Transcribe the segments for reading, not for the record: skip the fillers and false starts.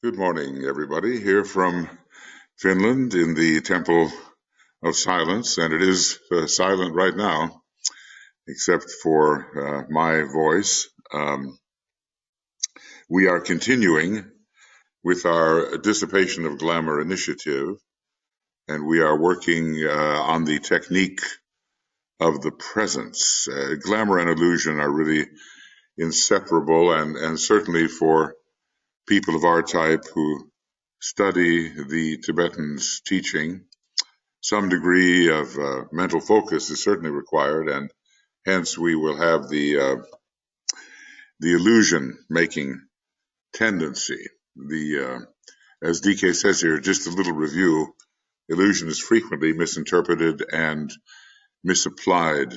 Good morning, everybody, here from Finland in the Temple of Silence, and it is silent right now, except for my voice. We are continuing with our Dissipation of Glamour Initiative, and we are working on the technique of the presence. Glamour and illusion are really inseparable, and certainly for people of our type who study the Tibetan's teaching, some degree of mental focus is certainly required, and hence we will have the illusion-making tendency. As DK says here, just a little review, illusion is frequently misinterpreted and misapplied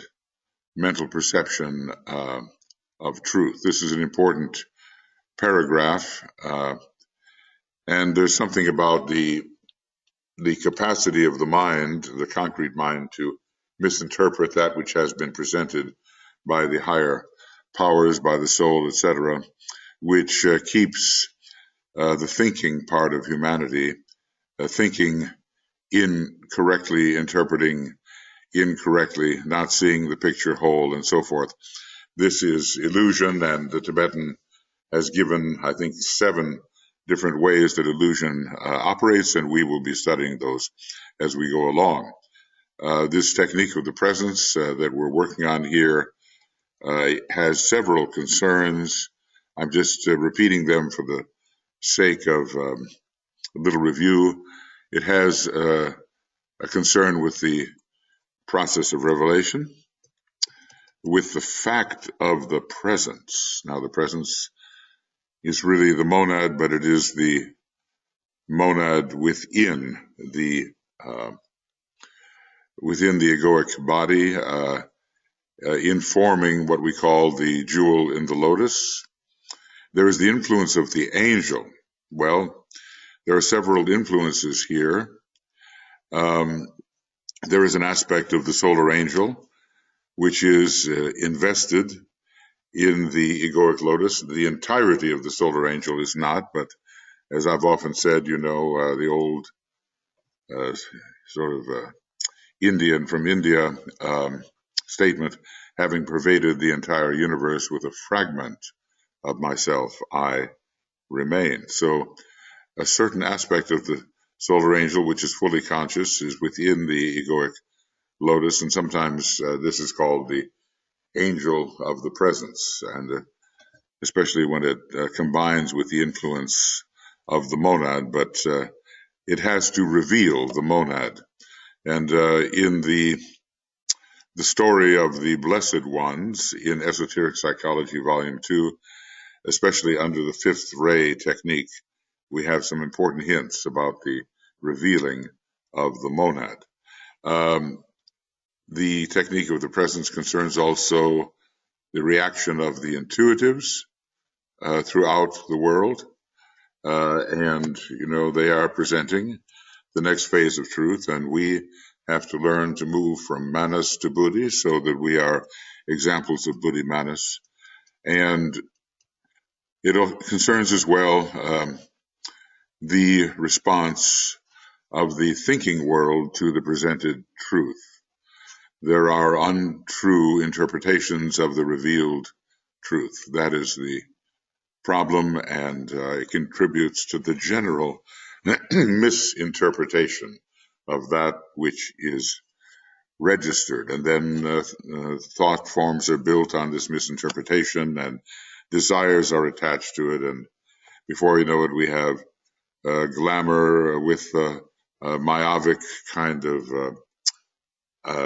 mental perception of truth. This is an important paragraph, and there's something about the capacity of the mind, the concrete mind, to misinterpret that which has been presented by the higher powers, by the soul, etc., which keeps the thinking part of humanity thinking incorrectly, interpreting incorrectly, not seeing the picture whole, and so forth. This is illusion, and the Tibetan has given, I think, 7 different ways that illusion operates, and we will be studying those as we go along. This technique of the presence that we're working on here has several concerns. I'm just repeating them for the sake of a little review. It has a concern with the process of revelation, with the fact of the presence. Now, the presence is really the monad, but it is the monad within the egoic body, informing what we call the jewel in the lotus. There is the influence of the angel. Well, there are several influences here. There is an aspect of the solar angel which is invested in the egoic lotus. The entirety of the solar angel is not, but as I've often said, the old Indian from India statement, having pervaded the entire universe with a fragment of myself, I remain. So a certain aspect of the solar angel, which is fully conscious, is within the egoic lotus, and sometimes this is called the angel of the presence, and especially when it combines with the influence of the monad, but it has to reveal the monad. And in the story of the Blessed Ones in Esoteric Psychology, Volume 2, especially under the 5th ray technique, we have some important hints about the revealing of the monad. The technique of the presence concerns also the reaction of the intuitives throughout the world, and they are presenting the next phase of truth, and we have to learn to move from manas to buddhi so that we are examples of buddhi manas. And it concerns as well the response of the thinking world to the presented truth. There are untrue interpretations of the revealed truth. That is the problem, and it contributes to the general misinterpretation of that which is registered. And then thought forms are built on this misinterpretation, and desires are attached to it. And before you know it, we have glamour with a myopic kind of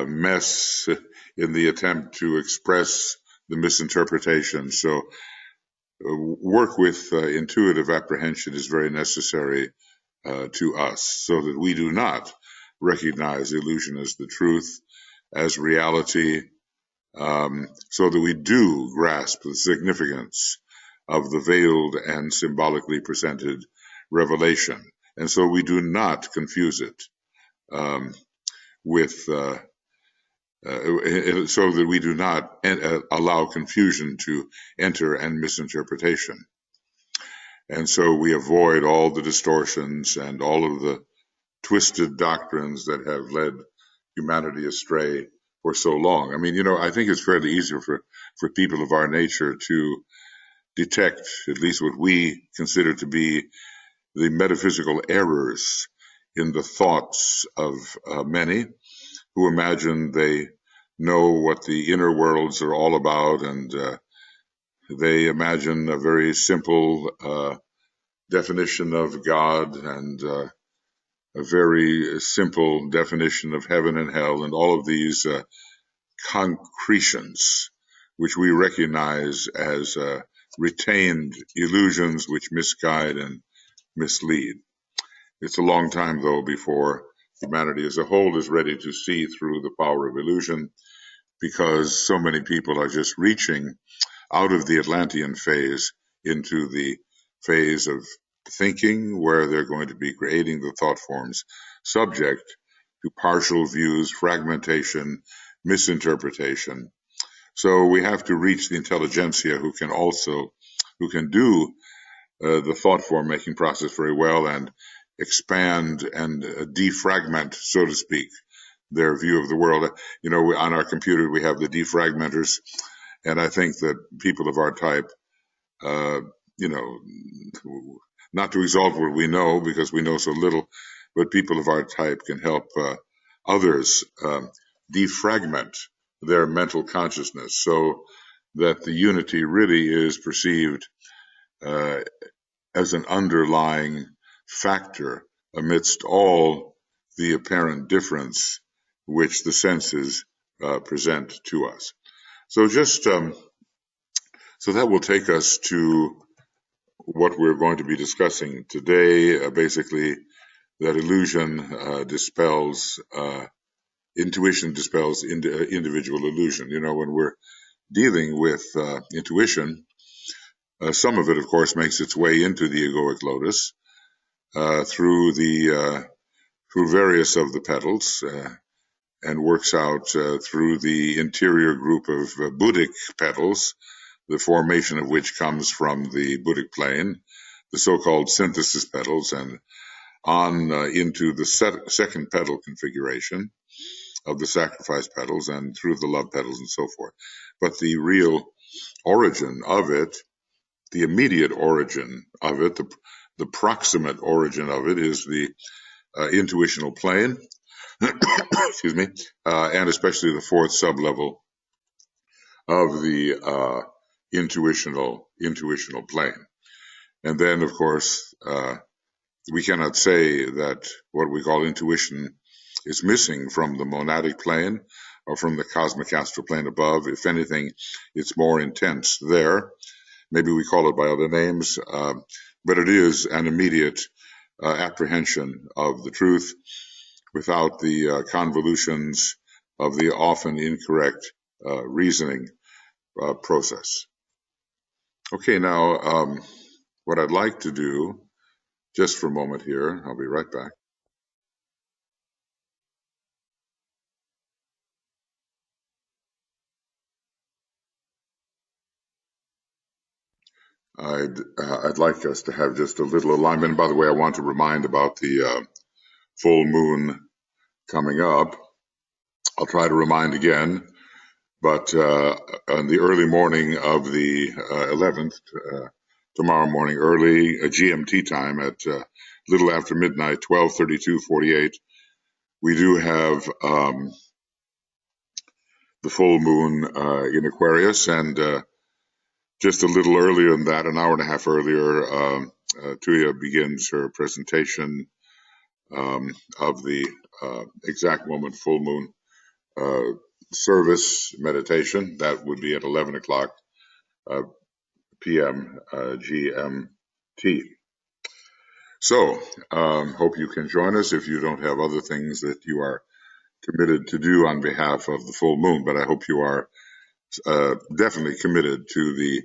mess in the attempt to express the misinterpretation. So work with intuitive apprehension is very necessary to us, so that we do not recognize illusion as the truth, as reality, so that we do grasp the significance of the veiled and symbolically presented revelation. And so we do not confuse it with so that we do not allow confusion to enter and misinterpretation. And so we avoid all the distortions and all of the twisted doctrines that have led humanity astray for so long. I mean, I think it's fairly easy for people of our nature to detect at least what we consider to be the metaphysical errors in the thoughts of many who imagine they know what the inner worlds are all about, and they imagine a very simple definition of God and a very simple definition of heaven and hell, and all of these concretions, which we recognize as retained illusions which misguide and mislead. It's a long time, though, before humanity as a whole is ready to see through the power of illusion, because so many people are just reaching out of the Atlantean phase into the phase of thinking, where they're going to be creating the thought forms subject to partial views, fragmentation, misinterpretation. So we have to reach the intelligentsia who can do the thought form making process very well and expand and defragment, so to speak, their view of the world. On our computer we have the defragmenters, and I think that people of our type, uh, you know, not to exalt what we know because we know so little, but people of our type can help others defragment their mental consciousness so that the unity really is perceived uh, as an underlying factor amidst all the apparent difference which the senses present to us. So so that will take us to what we're going to be discussing today. Basically, that intuition dispels individual illusion. When we're dealing with intuition, some of it, of course, makes its way into the egoic lotus through various of the petals, and works out through the interior group of Buddhic petals, the formation of which comes from the Buddhic plane, the so-called synthesis petals, and on into the second petal configuration of the sacrifice petals, and through the love petals and so forth. But the real origin of it, the immediate origin of it, the proximate origin of it is the intuitional plane, excuse me, and especially the fourth sublevel of the intuitional plane. And then, of course, we cannot say that what we call intuition is missing from the monadic plane or from the cosmic astral plane above. If anything, it's more intense there. Maybe we call it by other names, but it is an immediate apprehension of the truth without the convolutions of the often incorrect reasoning process. Okay, now what I'd like to do, just for a moment here, I'll be right back. I'd like us to have just a little alignment. By the way, I want to remind about the full moon coming up. I'll try to remind again, but on the early morning of the 11th, tomorrow morning, early GMT time at little after midnight, 12:32:48, we do have the full moon in Aquarius, and just a little earlier than that, an hour and a half earlier, Tuija begins her presentation of the exact moment full moon service meditation. That would be at 11 o'clock p.m. GMT. So, hope you can join us if you don't have other things that you are committed to do on behalf of the full moon, but I hope you are definitely committed to the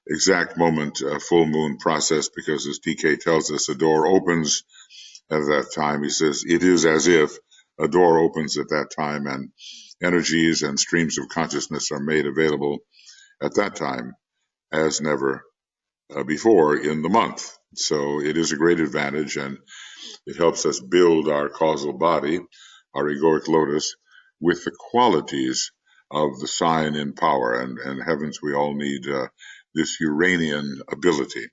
exact moment full moon process, because as DK tells us, a door opens at that time. He says it is as if a door opens at that time, and energies and streams of consciousness are made available at that time as never before in the month. So it is a great advantage, and it helps us build our causal body, our egoic lotus, with the qualities of the sign in power. And heavens, we all need this Uranian ability.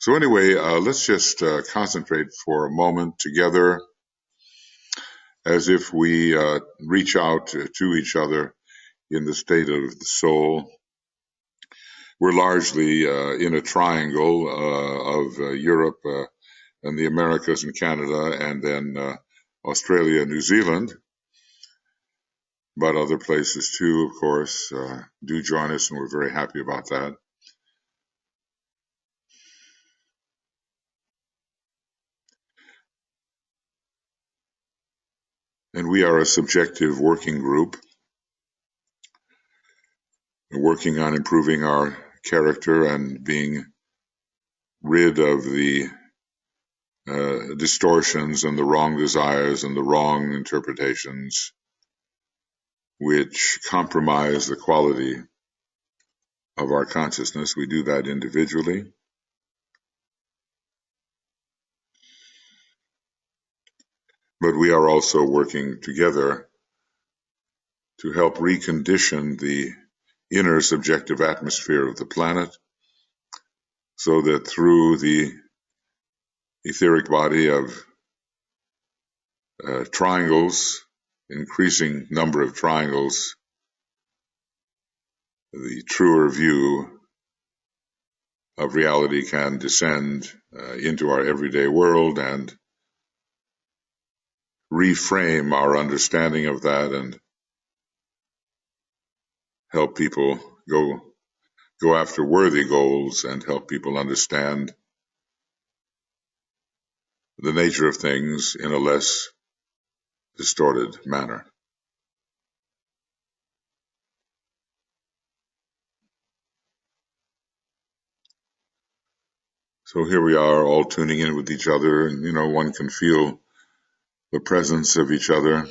So anyway, let's just concentrate for a moment together as if we reach out to each other in the state of the soul. We're largely in a triangle of Europe and the Americas and Canada, and then Australia and New Zealand, but other places too, of course, do join us, and we're very happy about that. And we are a subjective working group, working on improving our character and being rid of the distortions and the wrong desires and the wrong interpretations which compromise the quality of our consciousness. We do that individually. But we are also working together to help recondition the inner subjective atmosphere of the planet so that through the etheric body of triangles, increasing number of triangles, the truer view of reality can descend into our everyday world and reframe our understanding of that and help people go after worthy goals and help people understand the nature of things in a less distorted manner. So here we are all tuning in with each other, and one can feel the presence of each other.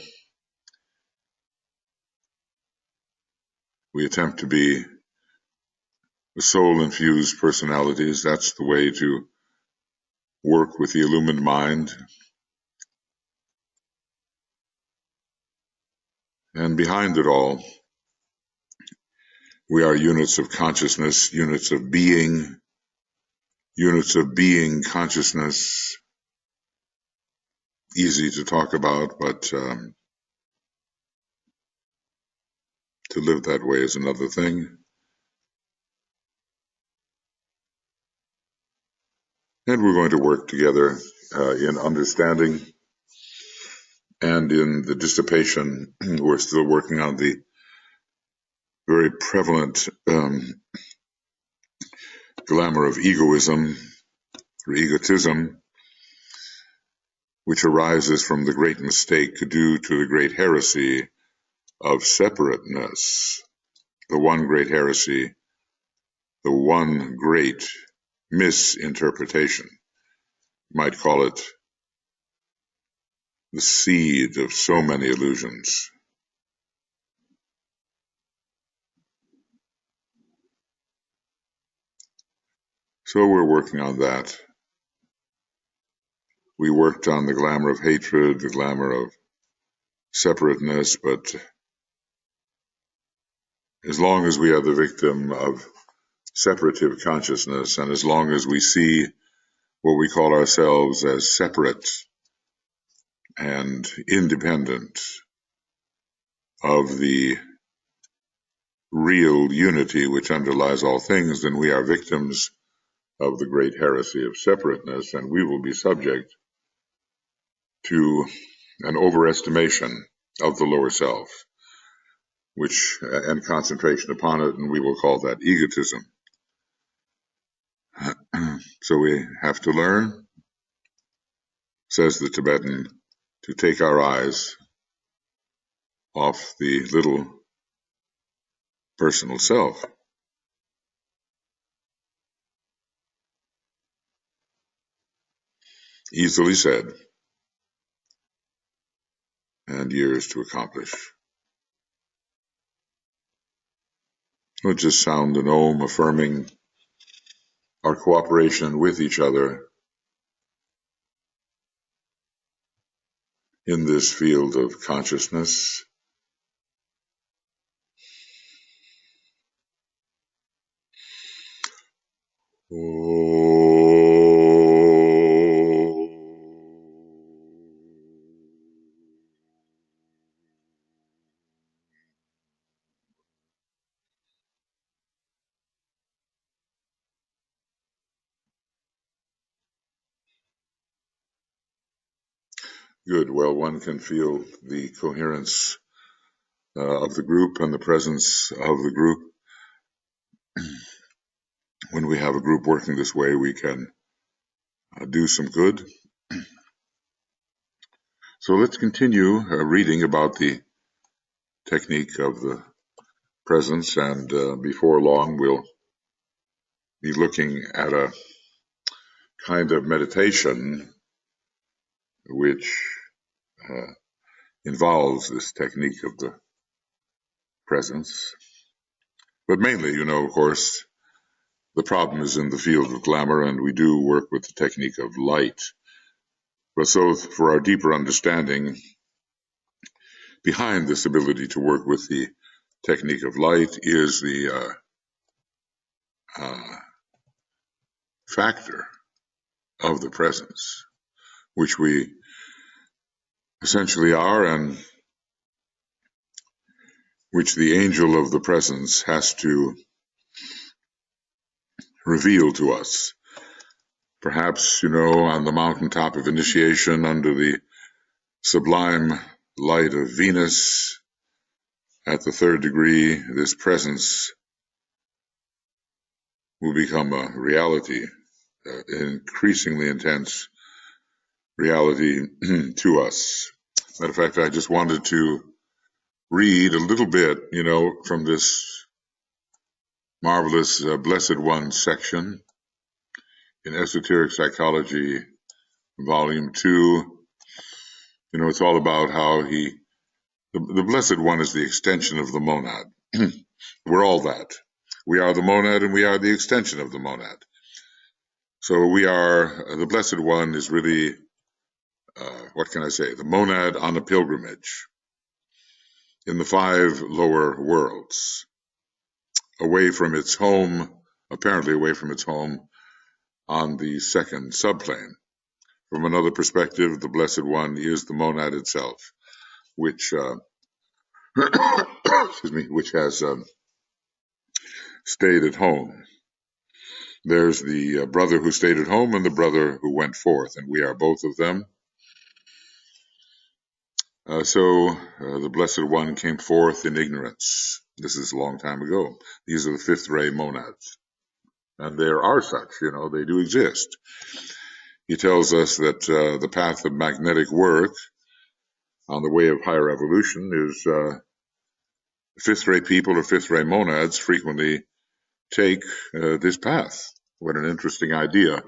We attempt to be soul-infused personalities. That's the way to work with the illumined mind. And behind it all, we are units of consciousness, units of being consciousness. Easy to talk about, but to live that way is another thing. And we're going to work together in understanding and in the dissipation. We're still working on the very prevalent glamour of egoism or egotism, which arises from the great mistake due to the great heresy of separateness, the one great heresy, the one great misinterpretation. You might call it the seed of so many illusions. So we're working on that. We worked on the glamour of hatred, the glamour of separateness, but as long as we are the victim of separative consciousness, and as long as we see what we call ourselves as separate and independent of the real unity which underlies all things, then we are victims of the great heresy of separateness, and we will be subject to an overestimation of the lower self, and concentration upon it, and we will call that egotism. So we have to learn, says the Tibetan, to take our eyes off the little personal self. Easily said, and years to accomplish. We'll just sound an Om affirming our cooperation with each other in this field of consciousness. Good. Well, one can feel the coherence of the group and the presence of the group. When we have a group working this way, we can do some good. So let's continue reading about the technique of the presence, and before long we'll be looking at a kind of meditation which involves this technique of the presence. But mainly, of course, the problem is in the field of glamour, and we do work with the technique of light. But so for our deeper understanding behind this ability to work with the technique of light is the factor of the presence, which we essentially are, and which the angel of the presence has to reveal to us. Perhaps, on the mountaintop of initiation under the sublime light of Venus at the 3rd degree, this presence will become a reality, an increasingly intense reality to us. Matter of fact, I just wanted to read a little bit, from this marvelous Blessed One section in Esoteric Psychology, Volume 2. It's all about how the Blessed One is the extension of the monad. We're all that. We are the monad, and we are the extension of the monad. So we are, the Blessed One is really, what can I say, the monad on a pilgrimage in the 5 lower worlds, away from its home, apparently away from its home on the 2nd subplane. From another perspective, the Blessed One is the monad itself, which which has stayed at home. There's the brother who stayed at home and the brother who went forth, and we are both of them. So the Blessed One came forth in ignorance. This is a long time ago. These are the 5th ray monads. And there are such, they do exist. He tells us that the path of magnetic work on the way of higher evolution is 5th ray people or 5th ray monads frequently take this path. What an interesting idea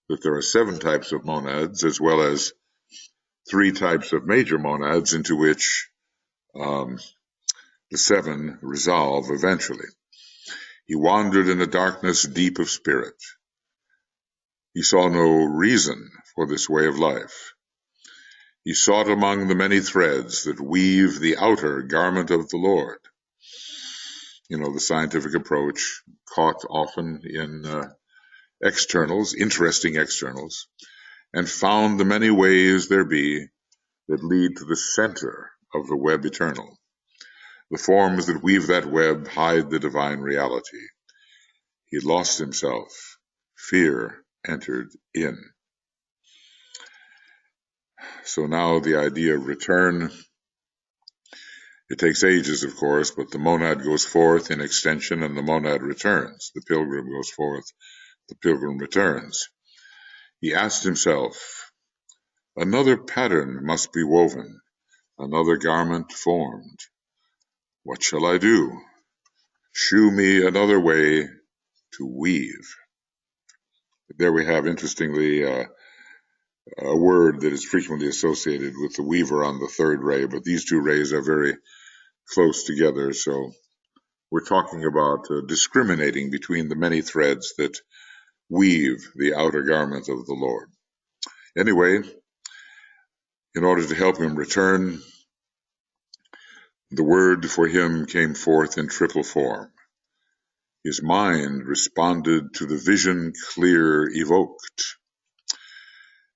that there are 7 types of monads as well as 3 types of major monads into which the 7 resolve eventually. He wandered in a darkness deep of spirit. He saw no reason for this way of life. He sought among the many threads that weave the outer garment of the Lord. The scientific approach caught often in externals, interesting externals, and found the many ways there be that lead to the center of the web eternal. The forms that weave that web hide the divine reality. He lost himself. Fear entered in. So now the idea of return, it takes ages, of course, but the monad goes forth in extension and the monad returns. The pilgrim goes forth, the pilgrim returns. He asked himself, another pattern must be woven, another garment formed. What shall I do? Shew me another way to weave. There we have, interestingly, a word that is frequently associated with the weaver on the 3rd ray, but these 2 rays are very close together, so we're talking about discriminating between the many threads that weave the outer garment of the Lord. Anyway, in order to help him return, the word for him came forth in triple form. His mind responded to the vision clear evoked.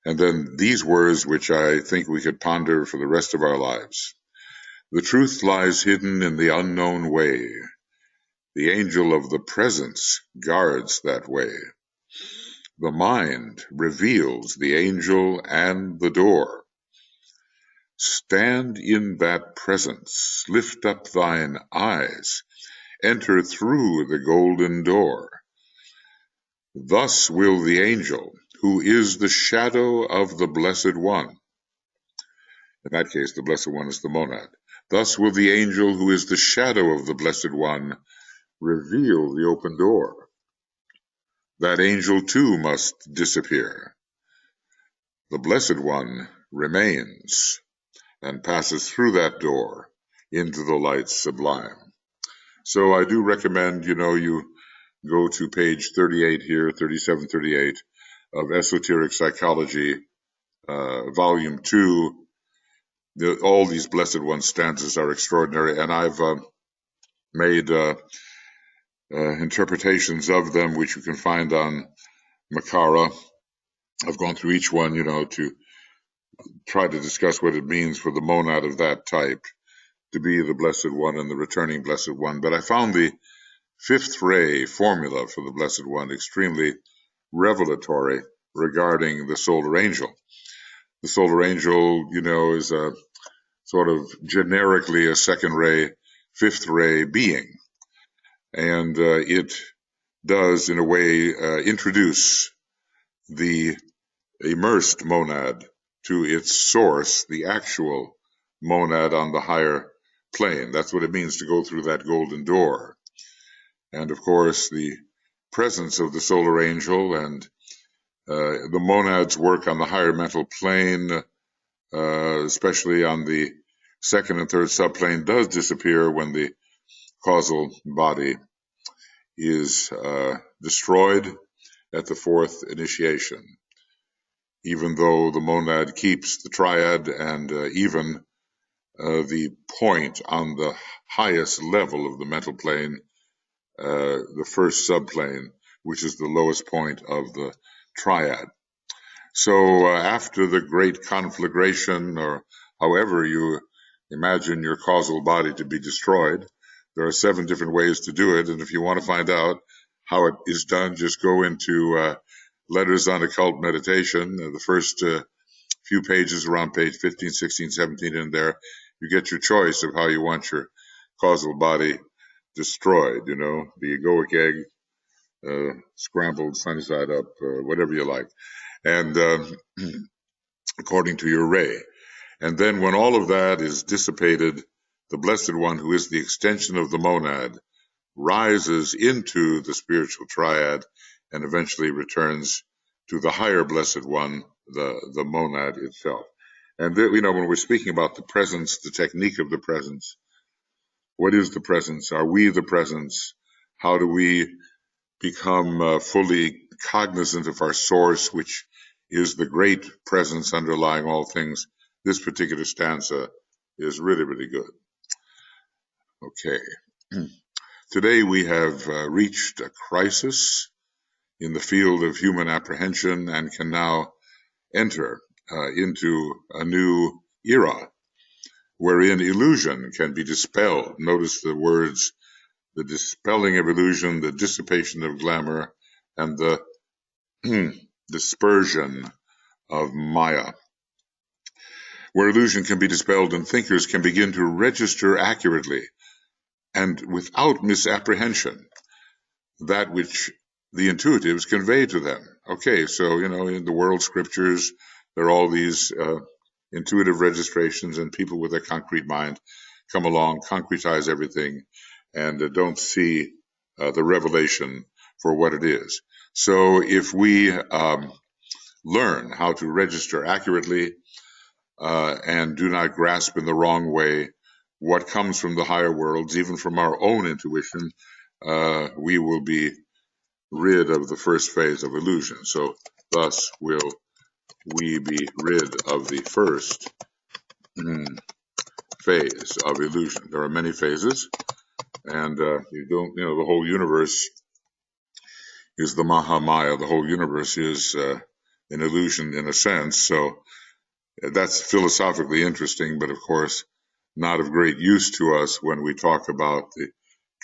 And then these words, which I think we could ponder for the rest of our lives. The truth lies hidden in the unknown way. The angel of the presence guards that way. The mind reveals the angel and the door. Stand in that presence, lift up thine eyes, enter through the golden door. Thus will the angel, who is the shadow of the Blessed One, in that case the Blessed One is the monad, thus will the angel who is the shadow of the Blessed One reveal the open door. That angel too must disappear. The Blessed One remains and passes through that door into the light sublime. So I do recommend, you go to page 38 here, 37, 38 of Esoteric Psychology, Volume 2. All these Blessed One stanzas are extraordinary, and I've made interpretations of them, which you can find on Makara. I've gone through each one, to try to discuss what it means for the monad of that type to be the Blessed One and the returning Blessed One. But I found the fifth ray formula for the Blessed One extremely revelatory regarding the solar angel. The solar angel, is a sort of generically a second ray, fifth ray being. And it does, in a way, introduce the immersed monad to its source, the actual monad on the higher plane. That's what it means to go through that golden door. And, of course, the presence of the solar angel and the monad's work on the higher mental plane, especially on the second and third subplane, does disappear when the causal body is destroyed at the fourth initiation. Even though the monad keeps the triad and even the point on the highest level of the mental plane, the first subplane, which is the lowest point of the triad. So after the great conflagration, or however you imagine your causal body to be destroyed, there are 7 different ways to do it. And if you want to find out how it is done, just go into Letters on Occult Meditation. The first few pages, around page 15, 16, 17 in there, you get your choice of how you want your causal body destroyed, the egoic egg, scrambled, sunny side up, whatever you like, and according to your ray. And then when all of that is dissipated, the Blessed One, who is the extension of the monad, rises into the spiritual triad and eventually returns to the higher Blessed One, the monad itself. And when we're speaking about the presence, the technique of the presence, what is the presence? Are we the presence? How do we become fully cognizant of our source, which is the great presence underlying all things? This particular stanza is really, really good. Okay. Today we have reached a crisis in the field of human apprehension and can now enter into a new era wherein illusion can be dispelled. Notice the words, the dispelling of illusion, the dissipation of glamour, and the dispersion of Maya. Where illusion can be dispelled and thinkers can begin to register accurately and without misapprehension that which the intuitives convey to them. Okay, so, in the world scriptures, there are all these intuitive registrations, and people with a concrete mind come along, concretize everything, and don't see the revelation for what it is. So if we learn how to register accurately and do not grasp in the wrong way what comes from the higher worlds, even from our own intuition, we will be rid of the first phase of illusion. So thus will we be rid of the first phase of illusion. There are many phases, and the whole universe is the Mahamaya. The whole universe is an illusion in a sense. So that's philosophically interesting, but of course not of great use to us when we talk about the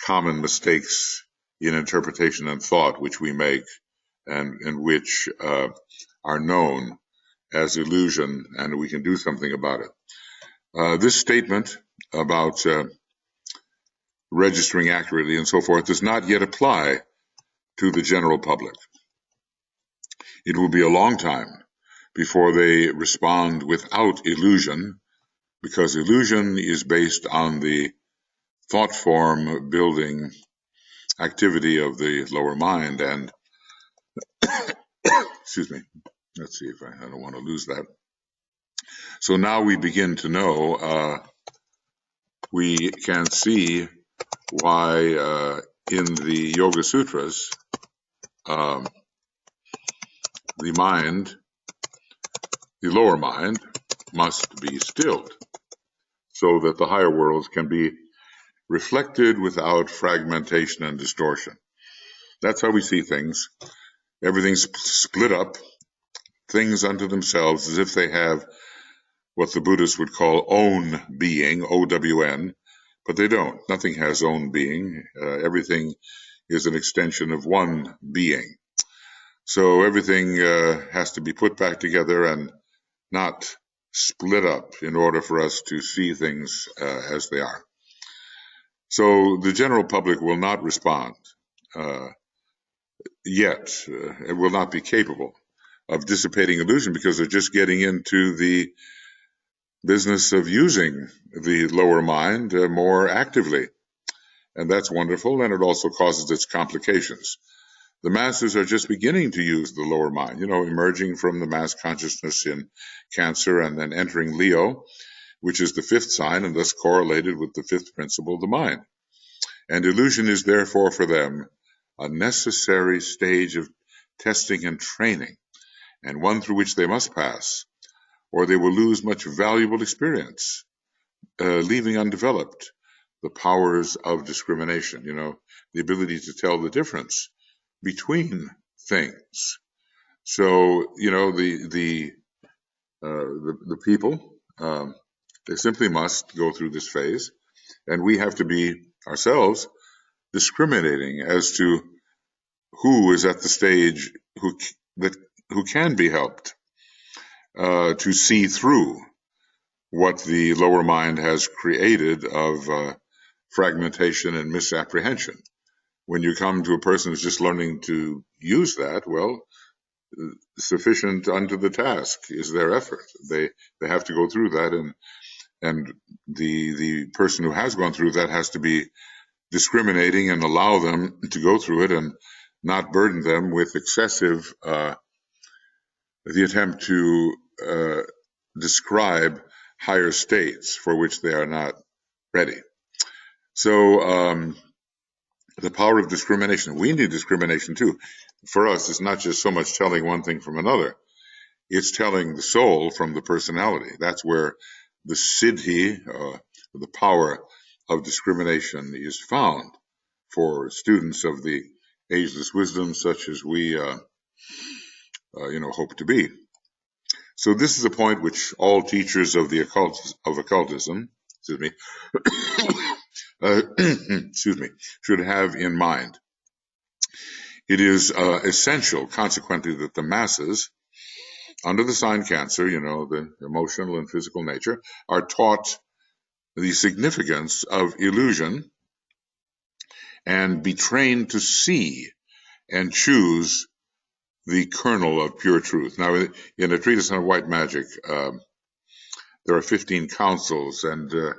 common mistakes in interpretation and thought which we make and which are known as illusion, and we can do something about it. This statement about registering accurately and so forth does not yet apply to the general public. It will be a long time before they respond without illusion, because illusion is based on the thought form building activity of the lower mind. And excuse me, let's see if I don't want to lose that. So now we begin to know, we can see why in the Yoga Sutras, the mind, the lower mind, must be stilled so that the higher worlds can be reflected without fragmentation and distortion. That's how we see things. Everything's split up, things unto themselves, as if they have what the Buddhists would call own being, O-W-N, but they don't. Nothing has own being. Everything is an extension of one being. So everything has to be put back together and not split up in order for us to see things as they are. So the general public will not respond yet. It will not be capable of dissipating illusion because they're just getting into the business of using the lower mind more actively. And that's wonderful, and it also causes its complications. The masses are just beginning to use the lower mind, emerging from the mass consciousness in Cancer and then entering Leo, which is the fifth sign and thus correlated with the fifth principle of the mind. And illusion is therefore for them a necessary stage of testing and training, and one through which they must pass, or they will lose much valuable experience, leaving undeveloped the powers of discrimination, the ability to tell the difference between things. So, the people, they simply must go through this phase, and we have to be ourselves discriminating as to who is at the stage who can be helped to see through what the lower mind has created of fragmentation and misapprehension. When you come to a person who's just learning to use that, well, sufficient unto the task is their effort. They have to go through that, and the person who has gone through that has to be discriminating and allow them to go through it and not burden them with excessive the attempt to describe higher states for which they are not ready. So the power of discrimination. We need discrimination too. For us, it's not just so much telling one thing from another. It's telling the soul from the personality. That's where the siddhi, the power of discrimination, is found for students of the ageless wisdom such as we hope to be. So this is a point which all teachers of the occultism, should have in mind. It is essential, consequently, that the masses, under the sign Cancer, the emotional and physical nature, are taught the significance of illusion and be trained to see and choose the kernel of pure truth. Now, in a treatise on white magic, there are 15 counsels, and I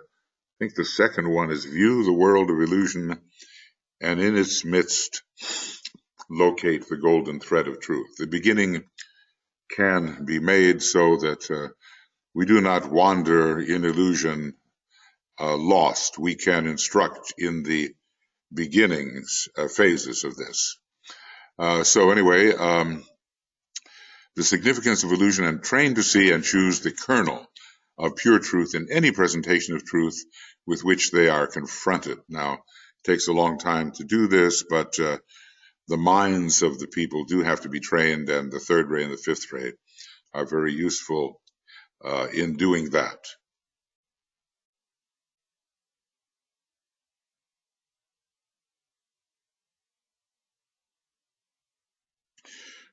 think the second one is view the world of illusion, and in its midst locate the golden thread of truth. The beginning can be made so that we do not wander in illusion lost. We can instruct in the beginnings phases of this. So anyway, the significance of illusion, and train to see and choose the kernel of pure truth in any presentation of truth with which they are confronted. Now, it takes a long time to do this, but the minds of the people do have to be trained, and the third ray and the fifth ray are very useful in doing that.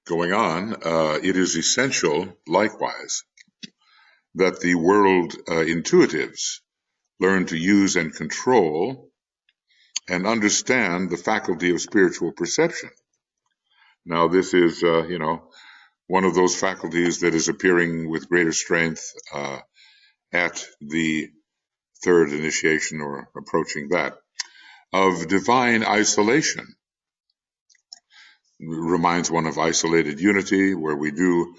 Going on, it is essential, likewise, that the world intuitives learn to use and control and understand the faculty of spiritual perception. Now, this is, one of those faculties that is appearing with greater strength at the third initiation, or approaching that, of divine isolation. It reminds one of isolated unity, where we do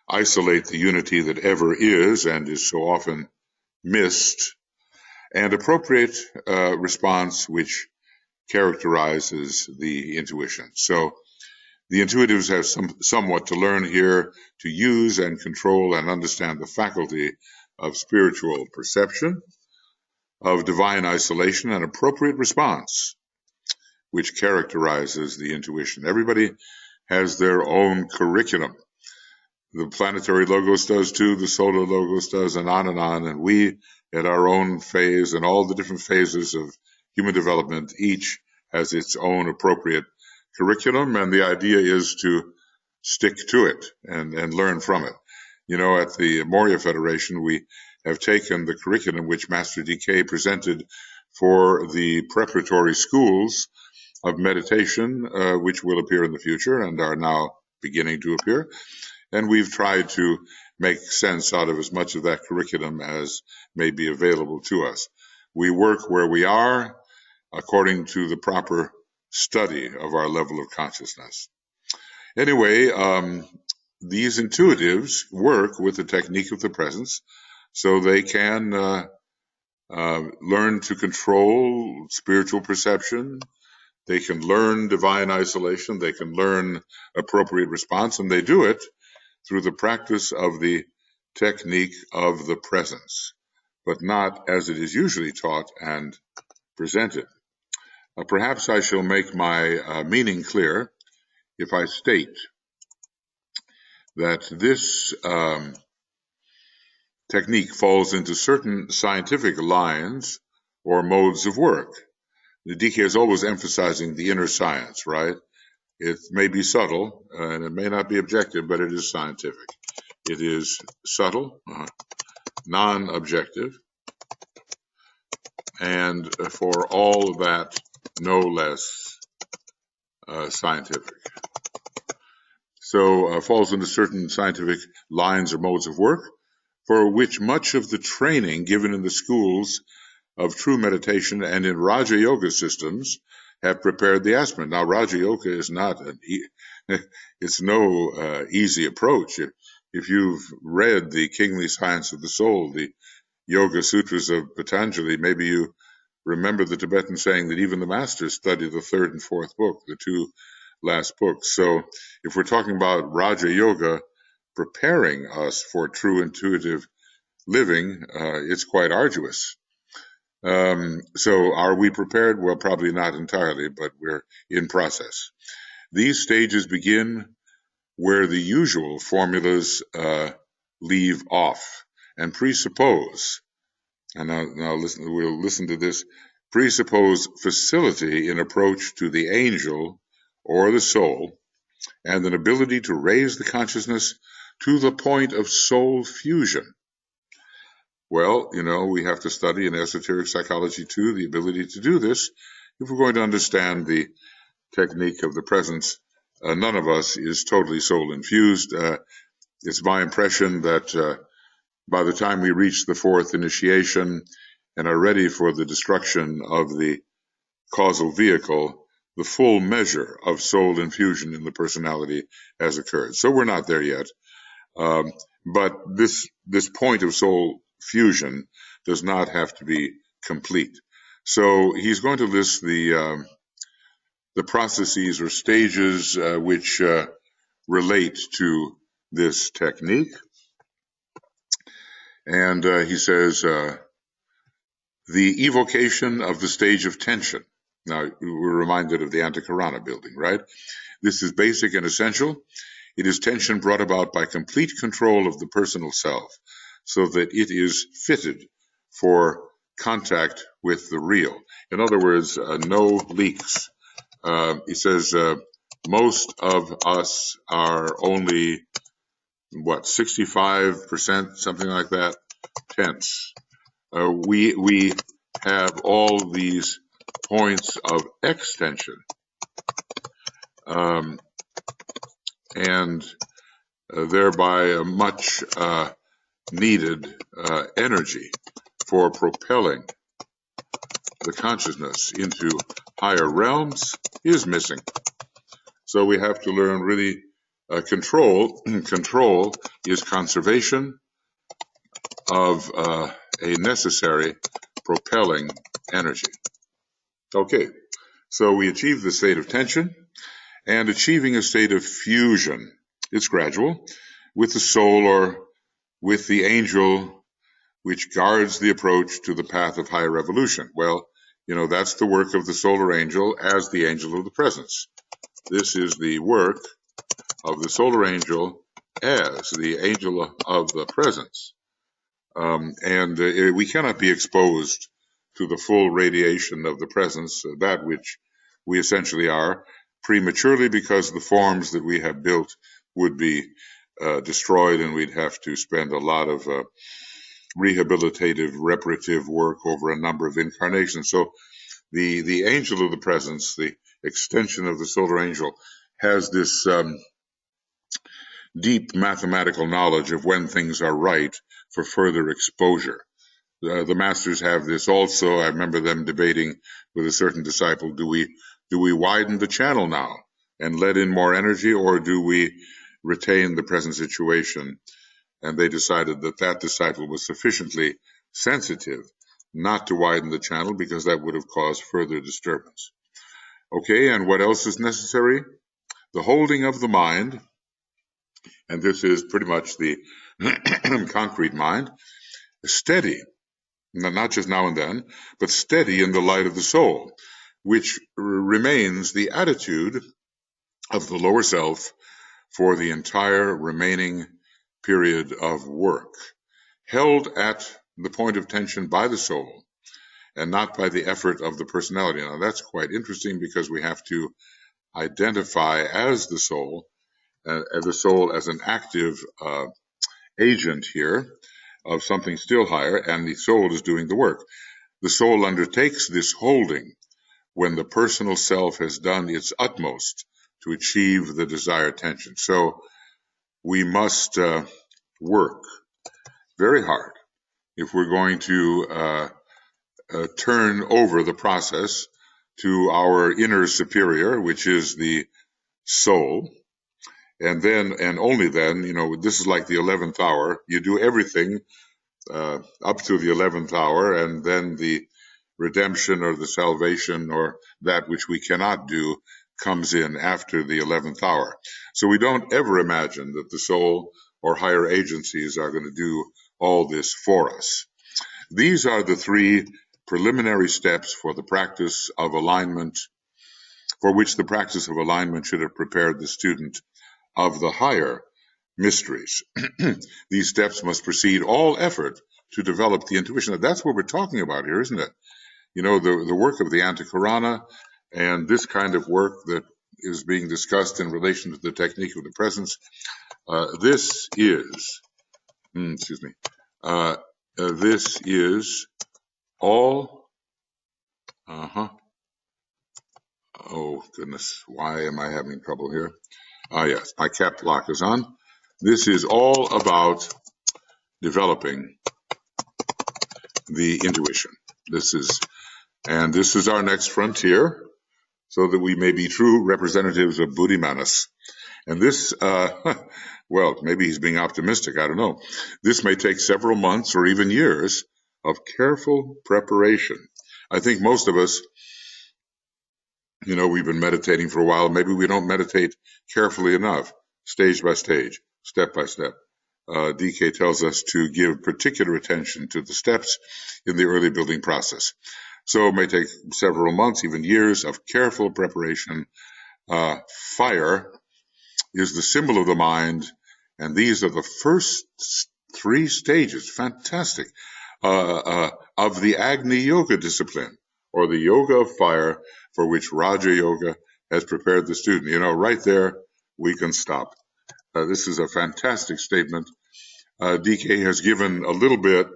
isolate the unity that ever is and is so often missed, and appropriate response which characterizes the intuition. So the intuitives have somewhat to learn here to use and control and understand the faculty of spiritual perception, of divine isolation, and appropriate response which characterizes the intuition. Everybody has their own curriculum. The planetary logos does too, the solar logos does, and on, and we at our own phase, and all the different phases of human development, each has its own appropriate curriculum, and the idea is to stick to it and learn from it. At the Moria Federation, we have taken the curriculum which Master DK presented for the preparatory schools of meditation, which will appear in the future and are now beginning to appear. And we've tried to make sense out of as much of that curriculum as may be available to us. We work where we are according to the proper study of our level of consciousness. Anyway, these intuitives work with the technique of the presence, so they can learn to control spiritual perception. They can learn divine isolation. They can learn appropriate response, and they do it through the practice of the technique of the presence, but not as it is usually taught and presented. Perhaps I shall make my meaning clear if I state that this technique falls into certain scientific lines or modes of work. The DK is always emphasizing the inner science, right? It may be subtle, and it may not be objective, but it is scientific. It is subtle, non-objective, and for all of that, no less scientific. So falls into certain scientific lines or modes of work, for which much of the training given in the schools of true meditation and in Raja Yoga systems have prepared the aspirant. Now, Raja Yoga is not it's no easy approach. If you've read the Kingly Science of the Soul, the Yoga Sutras of Patanjali, maybe you remember the Tibetan saying that even the masters study the third and fourth book, the two last books. So if we're talking about Raja Yoga preparing us for true intuitive living, it's quite arduous. So are we prepared? Well, probably not entirely, but we're in process. These stages begin where the usual formulas leave off and presuppose, and now listen, we'll listen to this, presuppose facility in approach to the angel or the soul, and an ability to raise the consciousness to the point of soul fusion. Well, we have to study in esoteric psychology too, the ability to do this. If we're going to understand the technique of the presence, none of us is totally soul infused. It's my impression that by the time we reach the fourth initiation and are ready for the destruction of the causal vehicle, the full measure of soul infusion in the personality has occurred. So we're not there yet. But this point of soul fusion does not have to be complete. So he's going to list the the processes or stages which relate to this technique. And he says, the evocation of the stage of tension. Now, we're reminded of the Antakarana building, right? This is basic and essential. It is tension brought about by complete control of the personal self, so that it is fitted for contact with the real. In other words, no leaks. He says, most of us are only, 65%, something like that, tense. We have all these points of extension, and thereby a much needed energy for propelling the consciousness into higher realms is missing. So we have to learn really control. Control is conservation of a necessary propelling energy. Okay, so we achieve the state of tension, and achieving a state of fusion. It's gradual with the soul or with the angel which guards the approach to the path of higher evolution. Well, that's the work of the solar angel as the angel of the presence. This is the work of the solar angel as the angel of the presence. And we cannot be exposed to the full radiation of the presence, that which we essentially are, prematurely, because the forms that we have built would be destroyed, and we'd have to spend a lot of rehabilitative, reparative work over a number of incarnations. So the angel of the presence, the extension of the solar angel, has this deep mathematical knowledge of when things are right for further exposure. The masters have this also. I remember them debating with a certain disciple, do we widen the channel now and let in more energy, or do we retain the present situation? And they decided that disciple was sufficiently sensitive not to widen the channel, because that would have caused further disturbance. Okay, and what else is necessary? The holding of the mind, and this is pretty much the concrete mind, steady, not just now and then, but steady in the light of the soul, which remains the attitude of the lower self for the entire remaining period of work, held at the point of tension by the soul and not by the effort of the personality. Now, that's quite interesting, because we have to identify as the soul as an active agent here of something still higher, and the soul is doing the work. The soul undertakes this holding when the personal self has done its utmost to achieve the desired tension. So we must work very hard if we're going to turn over the process to our inner superior, which is the soul. And then, and only then, this is like the 11th hour. You do everything up to the 11th hour, and then the redemption or the salvation or that which we cannot do comes in after the 11th hour. So we don't ever imagine that the soul or higher agencies are going to do all this for us. These are the three preliminary steps for the practice of alignment, for which the practice of alignment should have prepared the student of the higher mysteries. These steps must precede all effort to develop the intuition. That's what we're talking about here, isn't it? The work of the Antakarana and this kind of work that is being discussed in relation to the technique of the presence. This is all. Oh goodness, why am I having trouble here? Yes, my cap lock is on. This is all about developing the intuition. This is our next frontier, so that we may be true representatives of Buddhimanas. And this, well, maybe he's being optimistic, I don't know. This may take several months or even years of careful preparation. I think most of us, we've been meditating for a while. Maybe we don't meditate carefully enough, stage by stage, step by step. DK tells us to give particular attention to the steps in the early building process. So it may take several months, even years of careful preparation. Fire is the symbol of the mind, and these are the first 3 stages, fantastic, of the Agni Yoga discipline, or the yoga of fire, for which Raja Yoga has prepared the student. Right there, we can stop. This is a fantastic statement. DK has given a little bit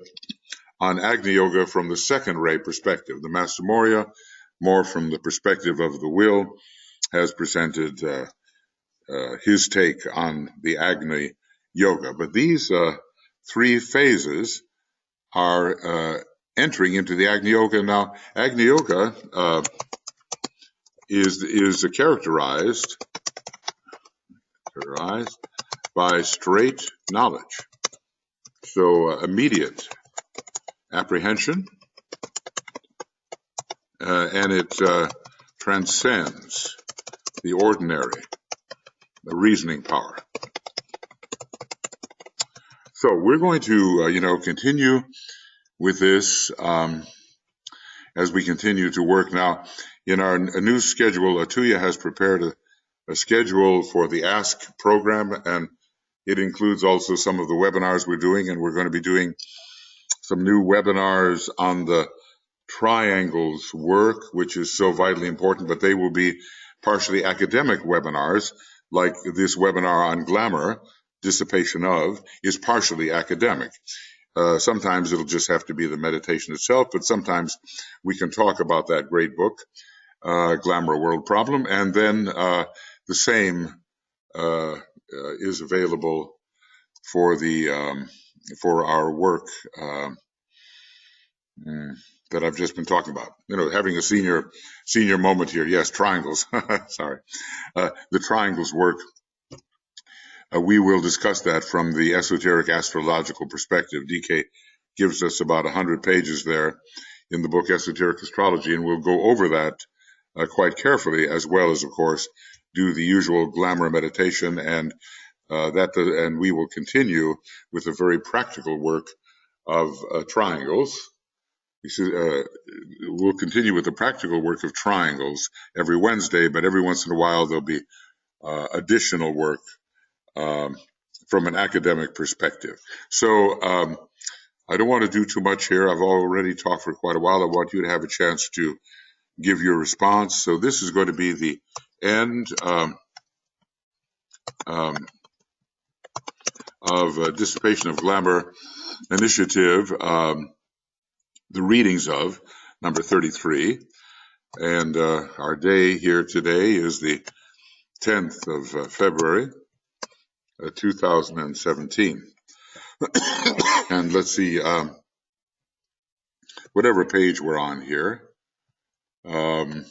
on Agni Yoga from the second ray perspective. The Master Morya, more from the perspective of the will, has presented his take on the Agni Yoga. But these 3 phases are entering into the Agni Yoga. Now, Agni Yoga is characterized by straight knowledge. So immediate apprehension, and it transcends the ordinary, the reasoning power. So we're going to, continue with this as we continue to work. Now, in our new schedule, Tuija has prepared a schedule for the Ask program, and it includes also some of the webinars we're doing, and we're going to be doing some new webinars on the triangles work, which is so vitally important, but they will be partially academic webinars, like this webinar on glamour, Dissipation of, is partially academic. Sometimes it'll just have to be the meditation itself, but sometimes we can talk about that great book, Glamour World Problem, and then the same is available for our work that I've just been talking about. Having a senior moment here. Yes, triangles. Sorry. The triangles work. We will discuss that from the esoteric astrological perspective. DK gives us about 100 pages there in the book Esoteric Astrology, and we'll go over that quite carefully, as well as, of course, do the usual glamour meditation, and we will continue with the very practical work of triangles. We'll continue with the practical work of triangles every Wednesday, but every once in a while there'll be additional work from an academic perspective. So I don't want to do too much here. I've already talked for quite a while. I want you to have a chance to give your response. So this is going to be the end of Dissipation of Glamour Initiative, the readings of number 33. And our day here today is the 10th of February, 2017. And let's see, whatever page we're on here. I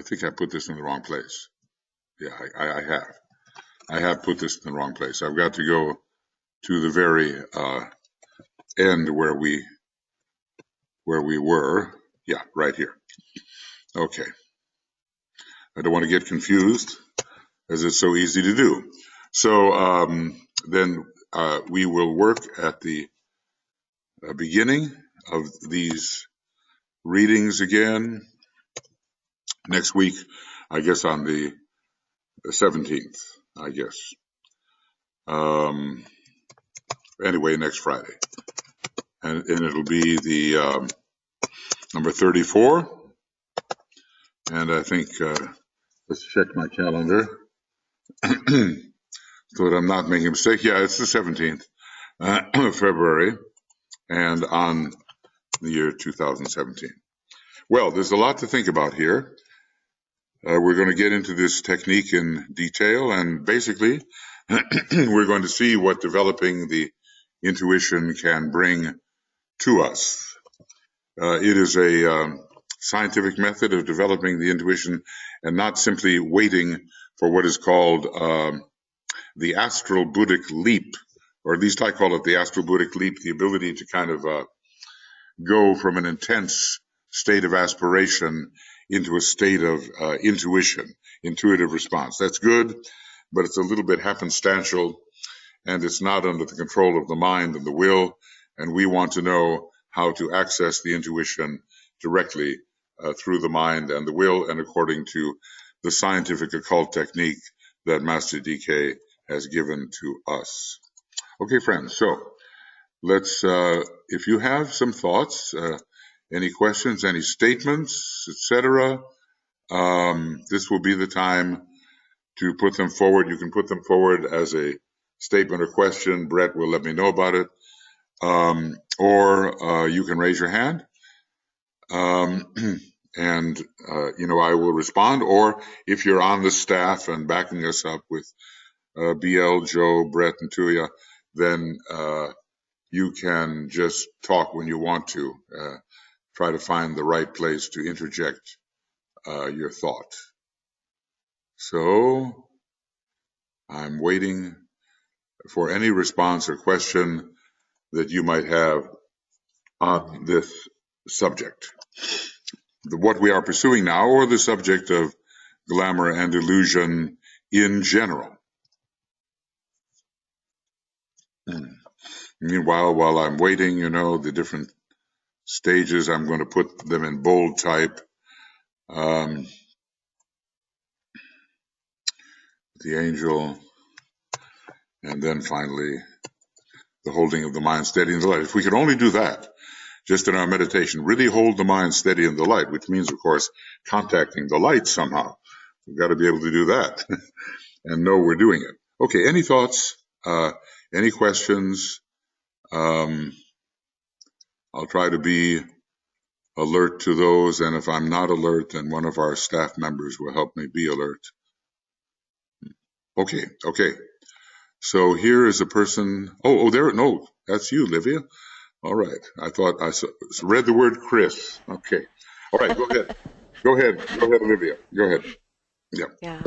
think I put this in the wrong place. Yeah, I have put this in the wrong place. I've got to go to the very end where we were. Yeah, right here. Okay. I don't want to get confused, as it's so easy to do. So then we will work at the beginning of these readings again next week, I guess on the 17th, I guess. Anyway, next Friday. And it'll be the number 34. And I think, let's check my calendar so that I'm not making a mistake. Yeah, it's the 17th of February, and on the year 2017. Well, there's a lot to think about here. We're going to get into this technique in detail, and basically we're going to see what developing the intuition can bring to us. It is a scientific method of developing the intuition and not simply waiting for what is called the astral Buddhic leap, or at least I call it the astral Buddhic leap, the ability to kind of go from an intense state of aspiration into a state of intuitive response. That's good, but it's a little bit happenstantial, and it's not under the control of the mind and the will, and we want to know how to access the intuition directly through the mind and the will, and according to the scientific occult technique that Master DK has given to us. Okay, friends, so let's, if you have some thoughts, any questions, any statements, etc., this will be the time to put them forward. You can put them forward as a statement or question. Brett will let me know about it. Or you can raise your hand. And I will respond. Or if you're on the staff and backing us up with BL, Joe, Brett, and Tuija, then you can just talk when you want to. Try to find the right place to interject your thought. So I'm waiting for any response or question that you might have on this subject. What we are pursuing now, or the subject of glamour and illusion in general. Meanwhile, while I'm waiting, the different stages, I'm going to put them in bold type. The angel, and then finally, the holding of the mind steady in the light. If we could only do that, just in our meditation, really hold the mind steady in the light, which means, of course, contacting the light somehow. We've got to be able to do that and know we're doing it. Okay, any thoughts? Any questions? I'll try to be alert to those, and if I'm not alert, then one of our staff members will help me be alert. Okay. So here is a person. No, that's you, Olivia. All right. I thought I read the word Chris. Okay. All right. Go ahead. Go ahead, Olivia. Go ahead. Yeah.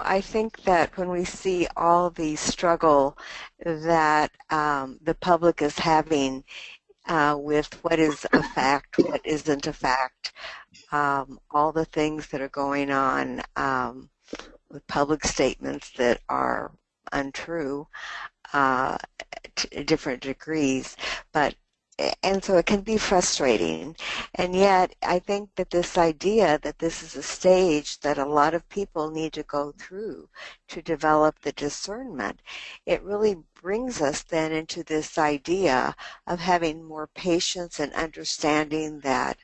I think that when we see all the struggle that the public is having with what is a fact, what isn't a fact, all the things that are going on with public statements that are untrue, to different degrees, and so it can be frustrating. And yet, I think that this idea that this is a stage that a lot of people need to go through to develop the discernment, it really brings us then into this idea of having more patience and understanding that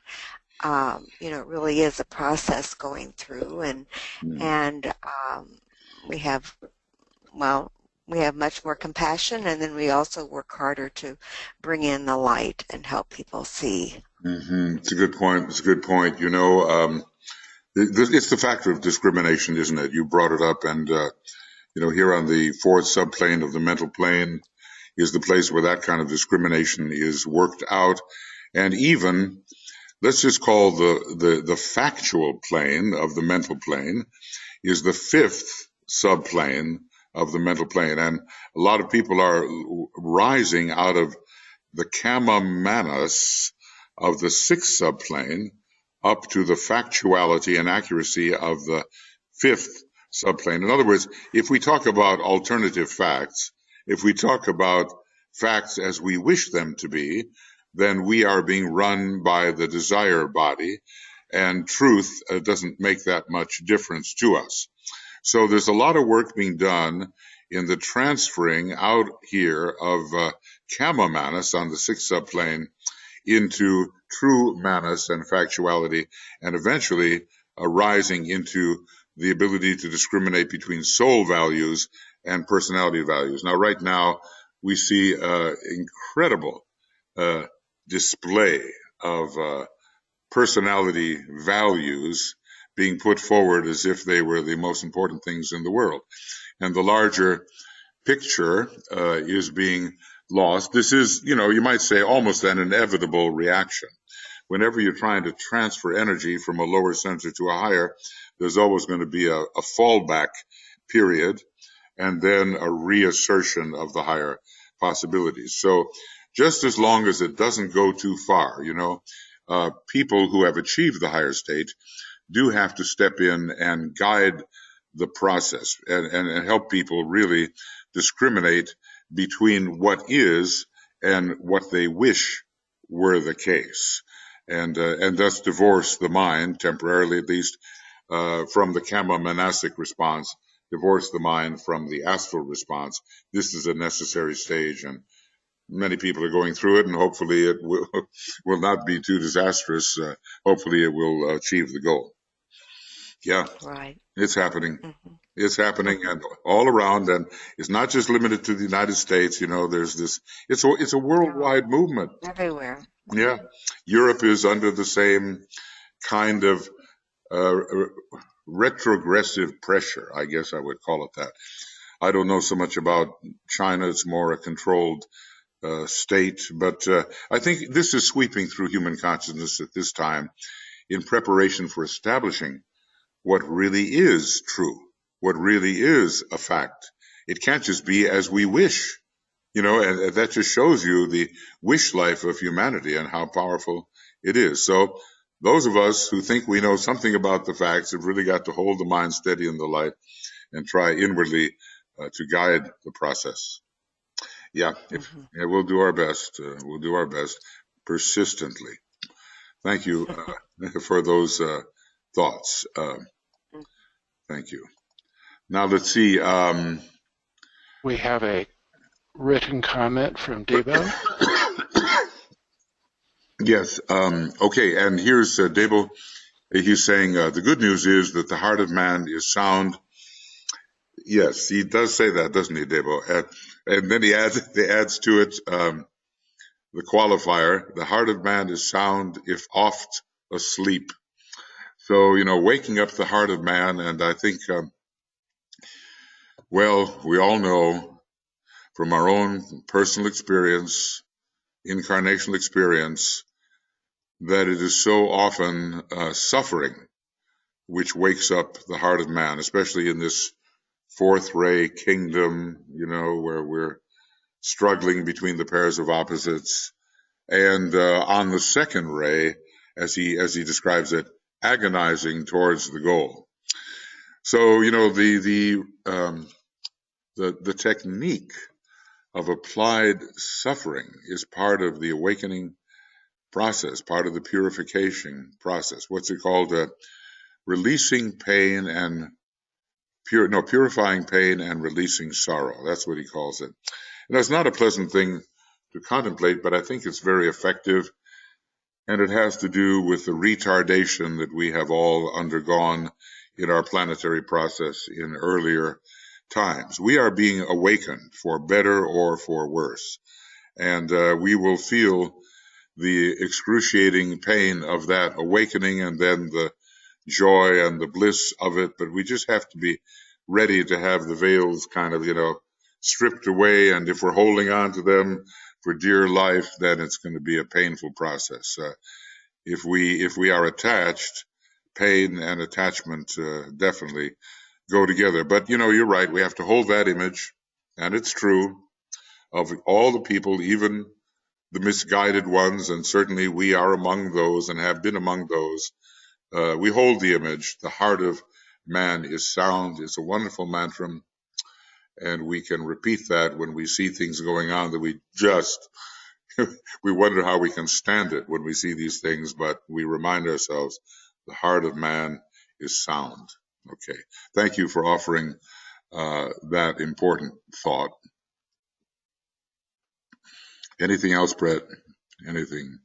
it really is a process going through, and we have much more compassion, and then we also work harder to bring in the light and help people see. It's a good point. It's the factor of discrimination, isn't it? You brought it up, and here on the fourth subplane of the mental plane is the place where that kind of discrimination is worked out, and even let's just call the factual plane of the mental plane is the fifth subplane of the mental plane. And a lot of people are rising out of the kama manas of the sixth subplane up to the factuality and accuracy of the fifth subplane. In other words, if we talk about alternative facts, if we talk about facts as we wish them to be, then we are being run by the desire body, and truth doesn't make that much difference to us. So there's a lot of work being done in the transferring out here of kama manas on the sixth subplane into true manas and factuality, and eventually rising into the ability to discriminate between soul values and personality values. Now, right now, we see incredible display of personality values being put forward as if they were the most important things in the world. And the larger picture is being lost. This is, you might say, almost an inevitable reaction. Whenever you're trying to transfer energy from a lower center to a higher, there's always going to be a fallback period and then a reassertion of the higher possibilities. So just as long as it doesn't go too far, people who have achieved the higher state do have to step in and guide the process and help people really discriminate between what is and what they wish were the case, and thus divorce the mind, temporarily at least, from the Kama monastic response, divorce the mind from the astral response. This is a necessary stage, and many people are going through it, and hopefully it will not be too disastrous. Hopefully it will achieve the goal. Yeah, Right. it's happening. Mm-hmm. It's happening and all around, and it's not just limited to the United States. There's this. It's a worldwide No, movement. everywhere. Yeah, Europe is under the same kind of uh, retrogressive pressure, I guess I would call it that. I don't know so much about China. It's more a controlled state, but I think this is sweeping through human consciousness at this time in preparation for establishing what really is true, what really is a fact. It can't just be as we wish, and that just shows you the wish life of humanity and how powerful it is. So those of us who think we know something about the facts have really got to hold the mind steady in the light and try inwardly to guide the process. Yeah, we'll do our best. We'll do our best persistently. Thank you for those thoughts. Thank you. Now let's see. We have a written comment from Debo. Yes. Okay. And here's Debo. He's saying the good news is that the heart of man is sound. Yes, he does say that, doesn't he, Debo? And then he adds to it the qualifier: the heart of man is sound if oft asleep. So waking up the heart of man, and I think, we all know from our own personal experience, incarnational experience, that it is so often suffering which wakes up the heart of man, especially in this fourth ray kingdom, where we're struggling between the pairs of opposites, and on the second ray, as he describes it, agonizing towards the goal. So the technique of applied suffering is part of the awakening process, part of the purification process. What's it called? Releasing pain and purifying pain and releasing sorrow. That's what he calls it. And that's not a pleasant thing to contemplate, but I think it's very effective. And it has to do with the retardation that we have all undergone in our planetary process in earlier times. We are being awakened for better or for worse. And we will feel the excruciating pain of that awakening and then the joy and the bliss of it. But we just have to be ready to have the veils kind of, stripped away. And if we're holding on to them for dear life, then it's going to be a painful process. If we are attached, pain and attachment definitely go together. But you're right. We have to hold that image, and it's true, of all the people, even the misguided ones, and certainly we are among those and have been among those. We hold the image. The heart of man is sound. It's a wonderful mantra, and we can repeat that when we see things going on that we just we wonder how we can stand it when we see these things, but we remind ourselves the heart of man is sound. Okay. Thank you for offering that important thought. Anything else, Brett? Anything?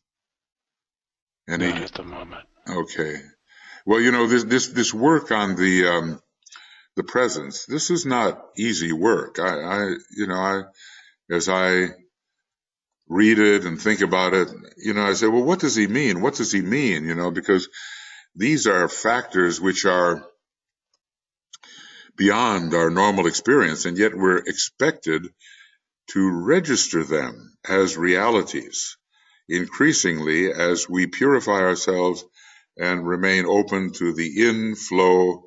Not at the moment. Okay. Well, this work on the presence, this is not easy work. As I read it and think about it, I say, well, what does he mean? What does he mean? Because these are factors which are beyond our normal experience, and yet we're expected to register them as realities increasingly as we purify ourselves and remain open to the inflow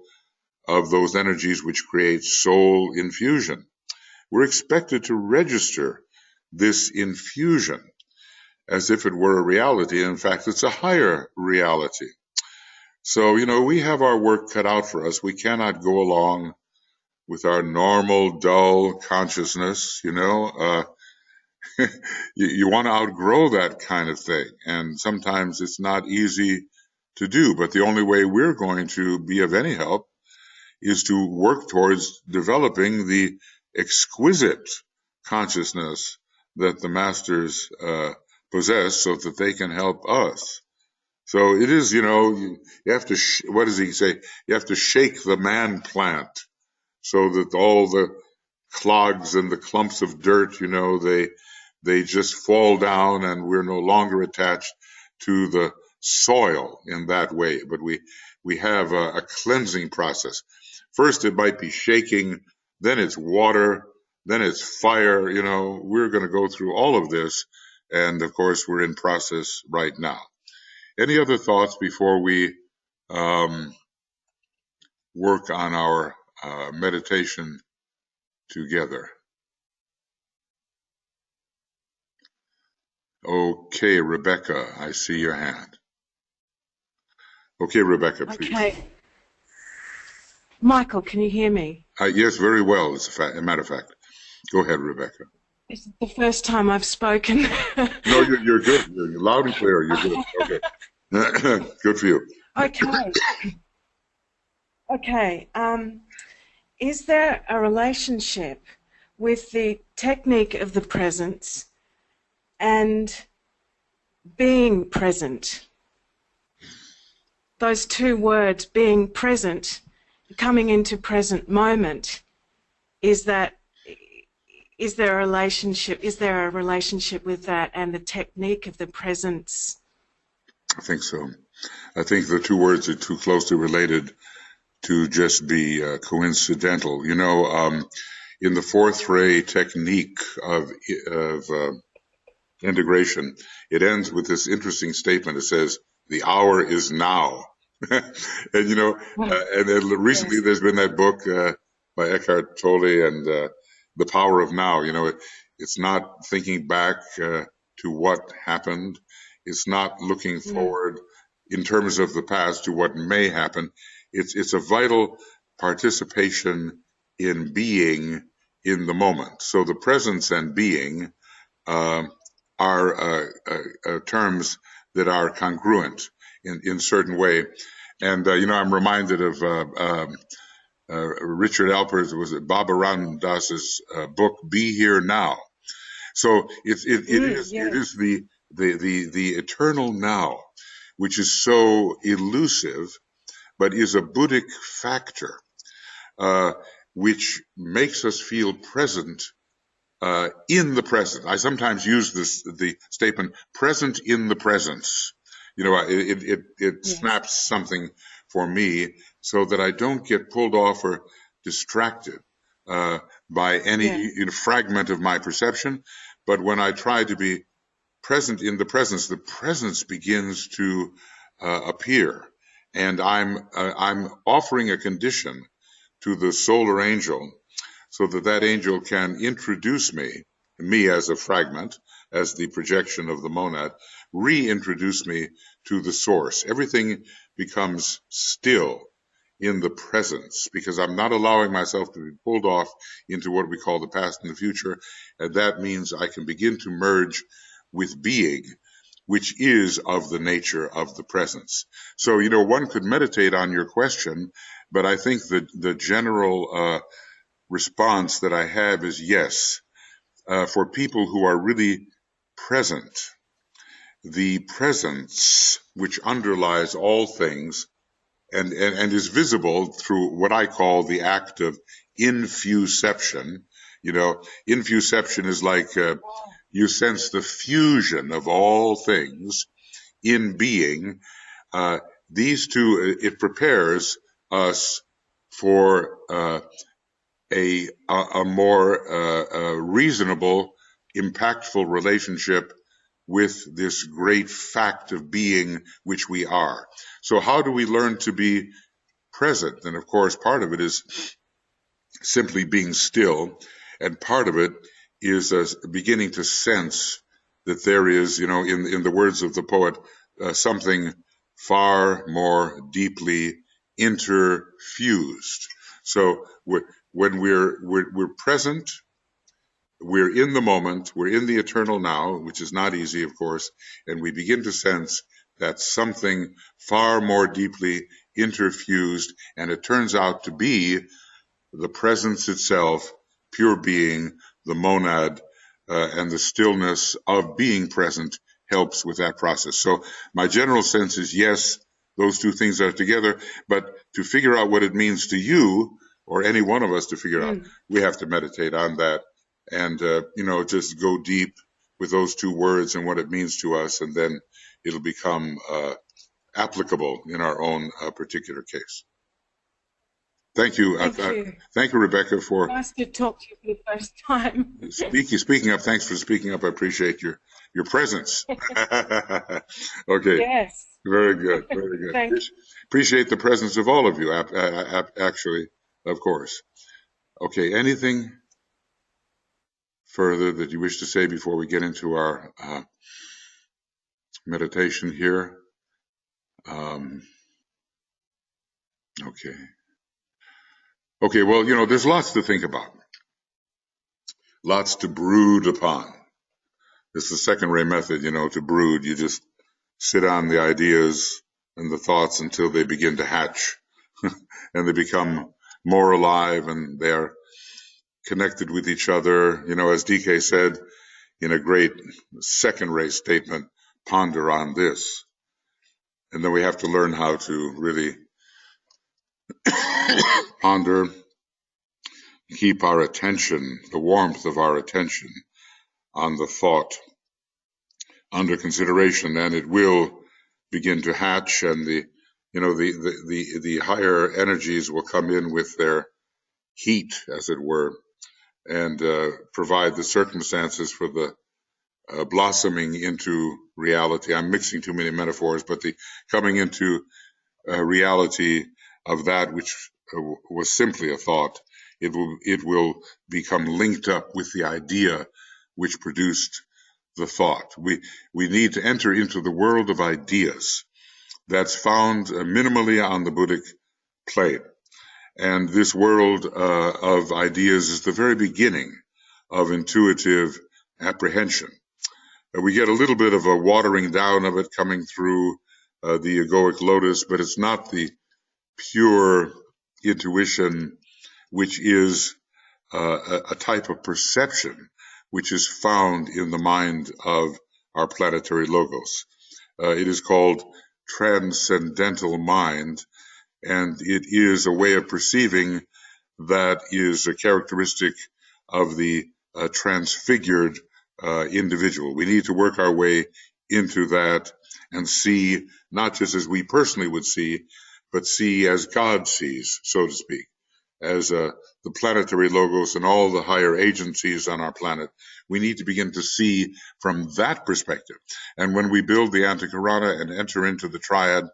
of those energies which create soul infusion. We're expected to register this infusion as if it were a reality. In fact, it's a higher reality. So, we have our work cut out for us. We cannot go along with our normal, dull consciousness, you want to outgrow that kind of thing. And sometimes it's not easy to do, but the only way we're going to be of any help is to work towards developing the exquisite consciousness that the masters possess so that they can help us. So it is, you have to, what does he say? You have to shake the man plant so that all the clogs and the clumps of dirt, they just fall down and we're no longer attached to the soil in that way. But we have a cleansing process. First, it might be shaking, then it's water, then it's fire. We're going to go through all of this. And of course, we're in process right now. Any other thoughts before we work on our meditation together? Okay, Rebecca, I see your hand. Okay, Rebecca, please. Okay. Michael, can you hear me? Yes, very well, as a matter of fact. Go ahead, Rebecca. This is the first time I've spoken. No, you're good. You're loud and clear. You're good. Okay. Good for you. Okay. Okay. Is there a relationship with the technique of the presence and being present? Those two words, being present, coming into present moment, is there a relationship with that and the technique of the presence? I think so. I think the two words are too closely related to just be coincidental. In the fourth ray technique of integration, it ends with this interesting statement. It says, "The hour is now." And and then recently there's been that book by Eckhart Tolle and The Power of Now. It's not thinking back to what happened. It's not looking forward in terms of the past to what may happen. It's a vital participation in being in the moment. So the presence and being are terms that are congruent in certain way. And, I'm reminded of Richard Alpert's, was it Baba Ram Das's book, Be Here Now. So it is the eternal now, which is so elusive, but is a Buddhic factor, which makes us feel present in the present. I sometimes use the statement "present in the presence." It snaps something for me so that I don't get pulled off or distracted by any fragment of my perception. But when I try to be present in the presence begins to appear, and I'm offering a condition to the solar angel so that angel can introduce me as a fragment, as the projection of the monad, reintroduce me to the source. Everything becomes still in the presence because I'm not allowing myself to be pulled off into what we call the past and the future. And that means I can begin to merge with being, which is of the nature of the presence. So, one could meditate on your question, but I think that the general response that I have is yes. For people who are really present, the presence which underlies all things and is visible through what I call the act of infuception. Infuception is like you sense the fusion of all things in being. These two, it prepares us for a more reasonable, impactful relationship with this great fact of being which we are. So how do we learn to be present? And of course, part of it is simply being still, and part of it is beginning to sense that there is, in the words of the poet, something far more deeply interfused. So when we're present, we're in the moment, we're in the eternal now, which is not easy, of course, and we begin to sense that something far more deeply interfused, and it turns out to be the presence itself, pure being, the monad, and the stillness of being present helps with that process. So my general sense is, yes, those two things are together, but to figure out what it means to you, or any one of us to figure out, we have to meditate on that and, just go deep with those two words and what it means to us, and then it'll become applicable in our own particular case. Thank you. Thank you. Thank you, Rebecca, for nice to talk to you for the first time. speaking up. Thanks for speaking up. I appreciate your presence. Okay. Yes. Very good. Very good. Thank you. Appreciate the presence of all of you, actually, of course. Okay. Anything further that you wish to say before we get into our meditation here? Okay. Okay, well, there's lots to think about, lots to brood upon. It's the second ray method, to brood. You just sit on the ideas and the thoughts until they begin to hatch and they become more alive and they're connected with each other. As DK said in a great second ray statement, ponder on this. And then we have to learn how to really ponder, keep our attention, the warmth of our attention on the thought under consideration, and it will begin to hatch, and the higher energies will come in with their heat, as it were, and provide the circumstances for the blossoming into reality. I'm mixing too many metaphors, but the coming into reality of that which was simply a thought. It will become linked up with the idea which produced the thought. We need to enter into the world of ideas that's found minimally on the Buddhic plane. And this world of ideas is the very beginning of intuitive apprehension. We get a little bit of a watering down of it coming through the egoic lotus, but it's not the pure intuition, which is a type of perception which is found in the mind of our planetary logos. It is called transcendental mind, and it is a way of perceiving that is a characteristic of the transfigured individual. We need to work our way into that and see, not just as we personally would see, but see as God sees, so to speak, as the planetary logos and all the higher agencies on our planet. We need to begin to see from that perspective. And when we build the Antakarana and enter into the triad,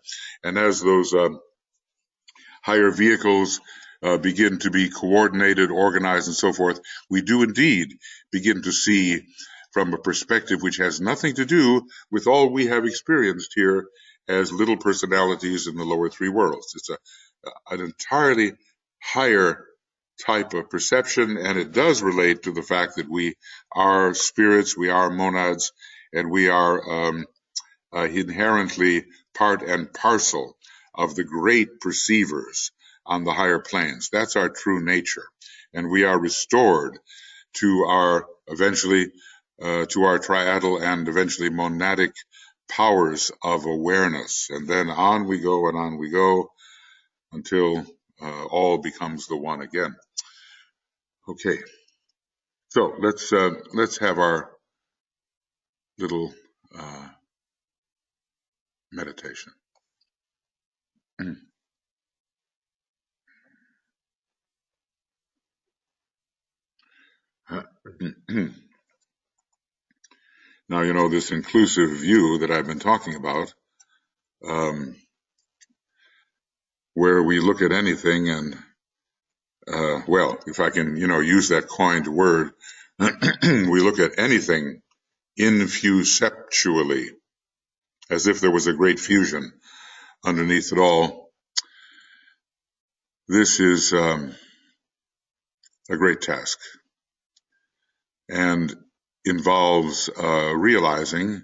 and as those higher vehicles begin to be coordinated, organized, and so forth, we do indeed begin to see from a perspective which has nothing to do with all we have experienced here as little personalities in the lower three worlds. It's an entirely higher type of perception, and it does relate to the fact that we are spirits, we are monads, and we are inherently part and parcel of the great perceivers on the higher planes. That's our true nature, and we are restored to our eventually to our triadal and eventually monadic powers of awareness, and then on we go and on we go until all becomes the one again. Okay, so let's have our little meditation. Now, this inclusive view that I've been talking about, where we look at anything and, well, if I can, use that coined word, we look at anything infuceptually, as if there was a great fusion underneath it all. This is a great task and involves realizing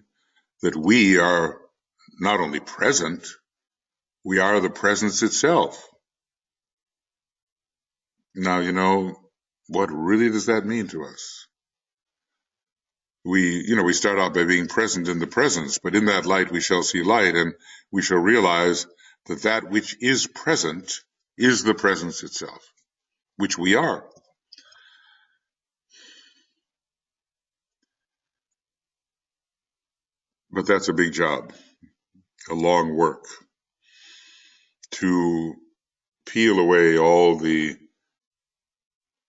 that we are not only present, we are the presence itself. Now, what really does that mean to us? We start out by being present in the presence, but in that light we shall see light, and we shall realize that that which is present is the presence itself, which we are. But that's a big job, a long work, to peel away all the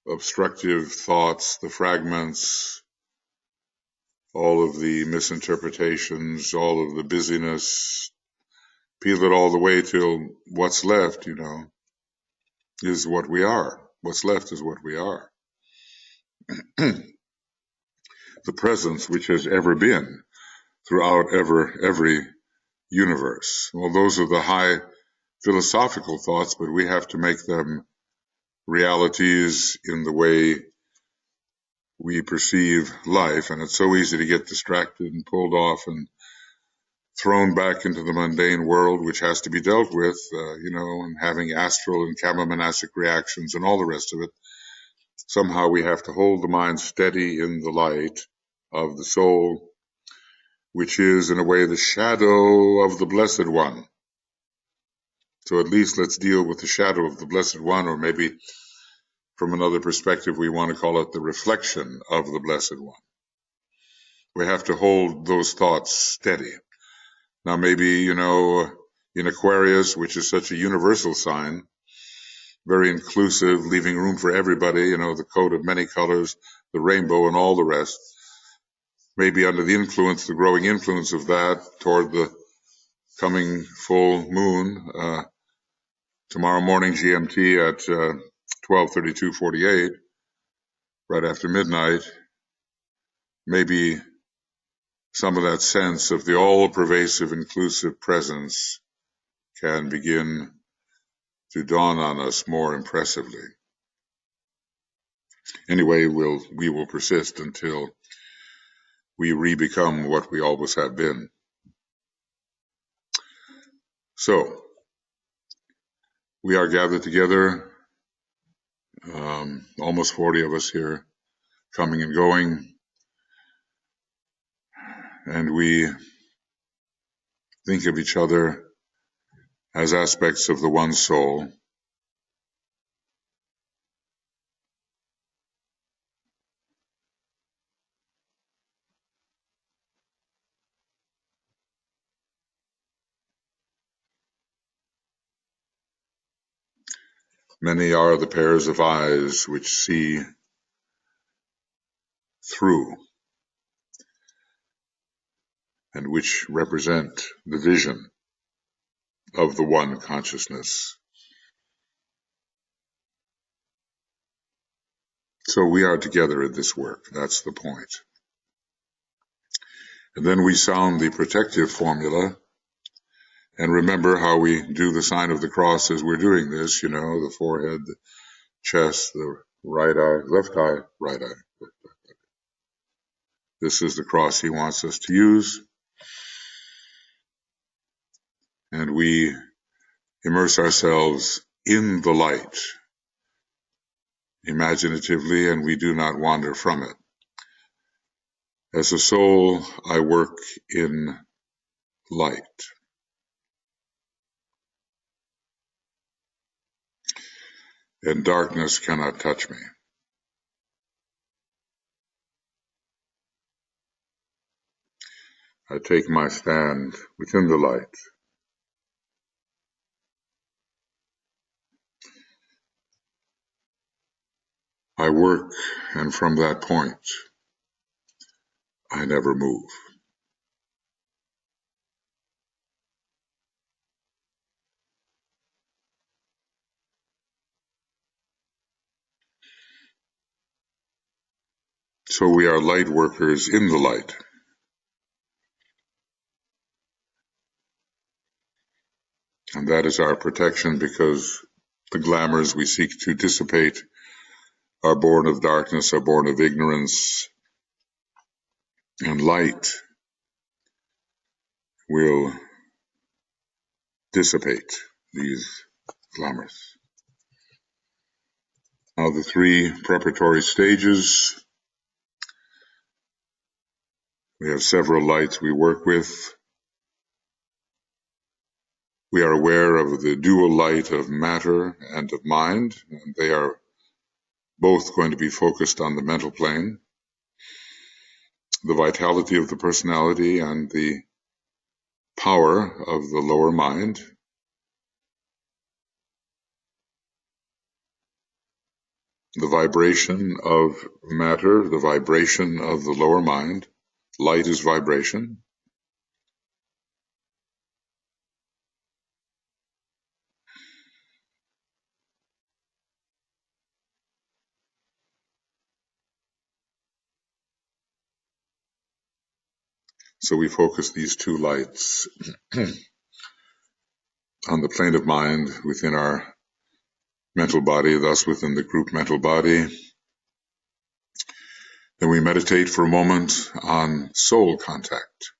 obstructive thoughts, the fragments, all of the misinterpretations, all of the busyness, peel it all the way till what's left, is what we are. What's left is what we are. The presence which has ever been throughout every universe. Well, those are the high philosophical thoughts, but we have to make them realities in the way we perceive life, and it's so easy to get distracted and pulled off and thrown back into the mundane world, which has to be dealt with, and having astral and chemomonastic reactions and all the rest of it. Somehow we have to hold the mind steady in the light of the soul, which is, in a way, the shadow of the Blessed One. So at least let's deal with the shadow of the Blessed One, or maybe from another perspective, we want to call it the reflection of the Blessed One. We have to hold those thoughts steady. Now, maybe, in Aquarius, which is such a universal sign, very inclusive, leaving room for everybody, the coat of many colors, the rainbow, and all the rest. Maybe under the growing influence of that, toward the coming full moon, tomorrow morning GMT at 12:32:48, right after midnight, maybe some of that sense of the all-pervasive, inclusive presence can begin to dawn on us more impressively. Anyway, we will persist until we re-become what we always have been. So, we are gathered together, almost 40 of us here, coming and going, and we think of each other as aspects of the one soul. Many are the pairs of eyes which see through and which represent the vision of the one consciousness. So we are together in this work. That's the point. And then we sound the protective formula and remember how we do the sign of the cross as we're doing this, the forehead, the chest, the right eye, left eye, right eye. This is the cross he wants us to use. And we immerse ourselves in the light imaginatively, and we do not wander from it. As a soul, I work in light. And darkness cannot touch me. I take my stand within the light. I work, and from that point, I never move. So we are light workers in the light. And that is our protection, because the glamours we seek to dissipate are born of darkness, are born of ignorance, and light will dissipate these glamours. Now, the three preparatory stages. We have several lights we work with. We are aware of the dual light of matter and of mind, and they are both going to be focused on the mental plane. The vitality of the personality and the power of the lower mind. The vibration of matter, the vibration of the lower mind. Light is vibration. So we focus these two lights on the plane of mind within our mental body, thus within the group mental body. Then we meditate for a moment on soul contact.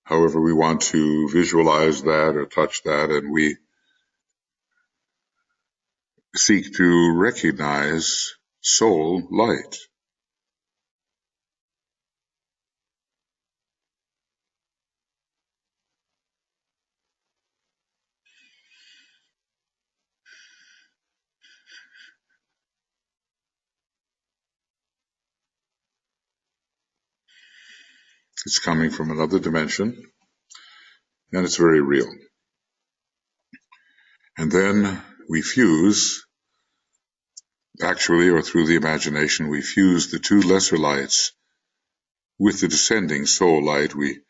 However we want to visualize that or touch that, and we seek to recognize soul light. It's coming from another dimension, and it's very real. And then we fuse, actually, or through the imagination, we fuse the two lesser lights with the descending soul light. We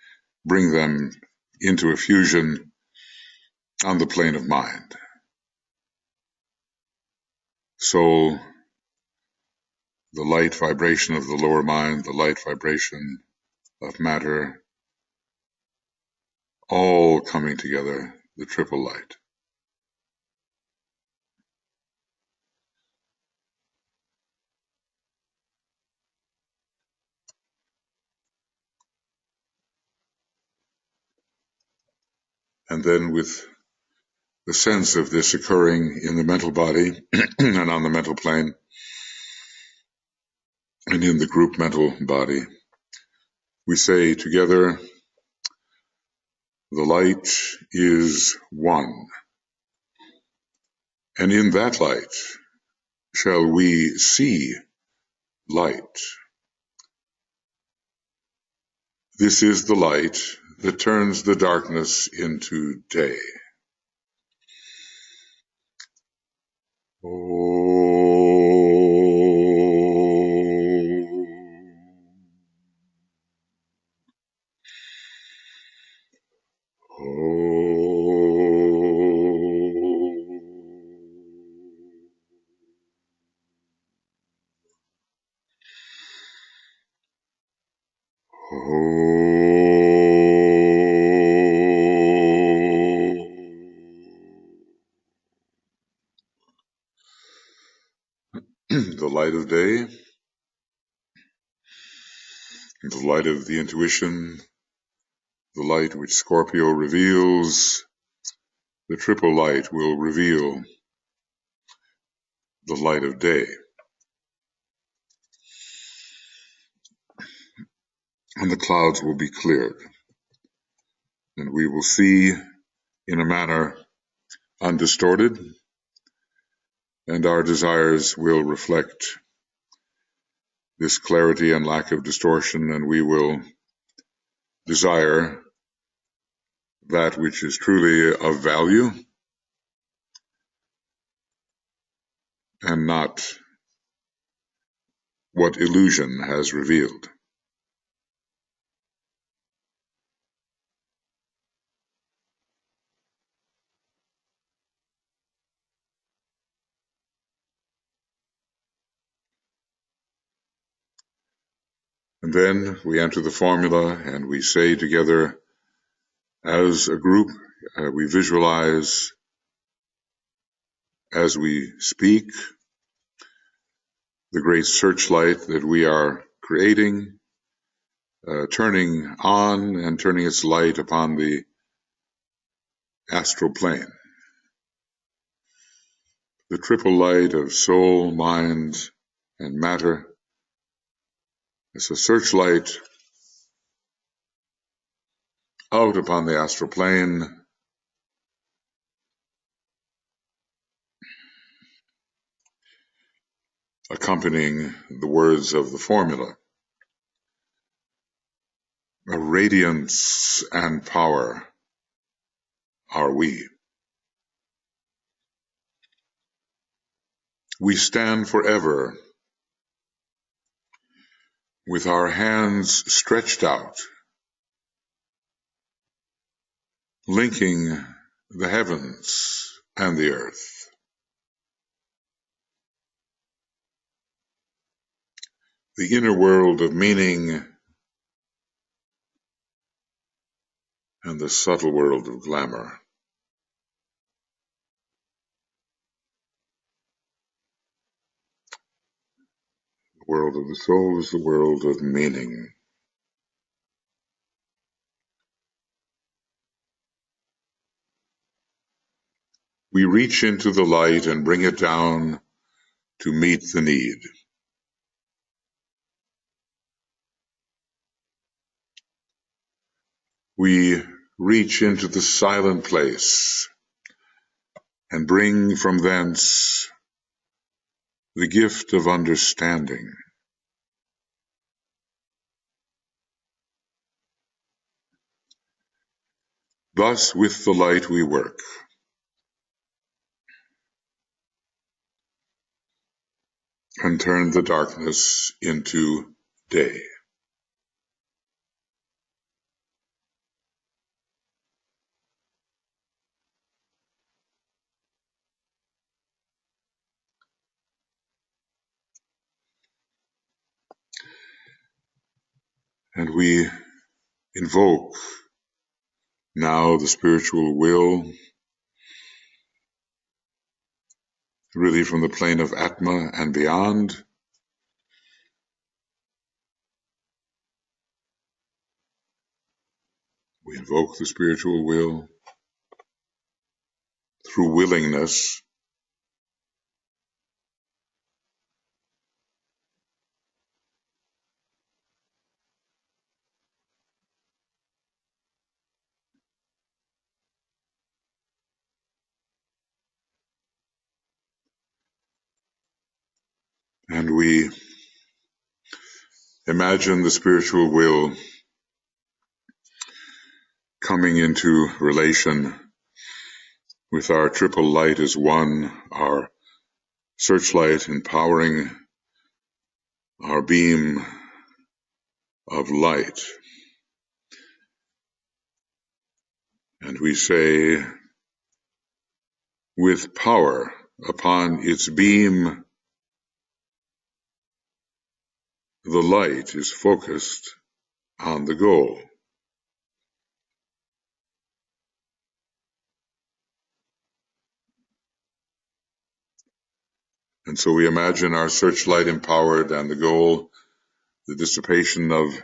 bring them into a fusion on the plane of mind. Soul, the light vibration of the lower mind, the light vibration of matter, all coming together, the triple light. And then with the sense of this occurring in the mental body and on the mental plane and in the group mental body, we say together, the light is one. And in that light shall we see light. This is the light that turns the darkness into day. The light of day, the light of the intuition, the light which Scorpio reveals, the triple light will reveal the light of day. And the clouds will be cleared, and we will see in a manner undistorted, and our desires will reflect this clarity and lack of distortion, and we will desire that which is truly of value and not what illusion has revealed. And then we enter the formula and we say together, As a group, we visualize as we speak the great searchlight that we are creating, turning on and turning its light upon the astral plane. The triple light of soul, mind, and matter is a searchlight out upon the astral plane, accompanying the words of the formula. A radiance and power are we. We stand forever with our hands stretched out, linking the heavens and the earth. The inner world of meaning and the subtle world of glamour. The world of the soul is the world of meaning. We reach into the light and bring it down to meet the need. We reach into the silent place and bring from thence the gift of understanding. Thus with the light we work, and turn the darkness into day. And we invoke now the spiritual will, really from the plane of Atma and beyond. We invoke the spiritual will through willingness, and we imagine the spiritual will coming into relation with our triple light as one, our searchlight empowering our beam of light. And we say, with power upon its beam, the light is focused on the goal. And so we imagine our searchlight empowered and the goal, the dissipation of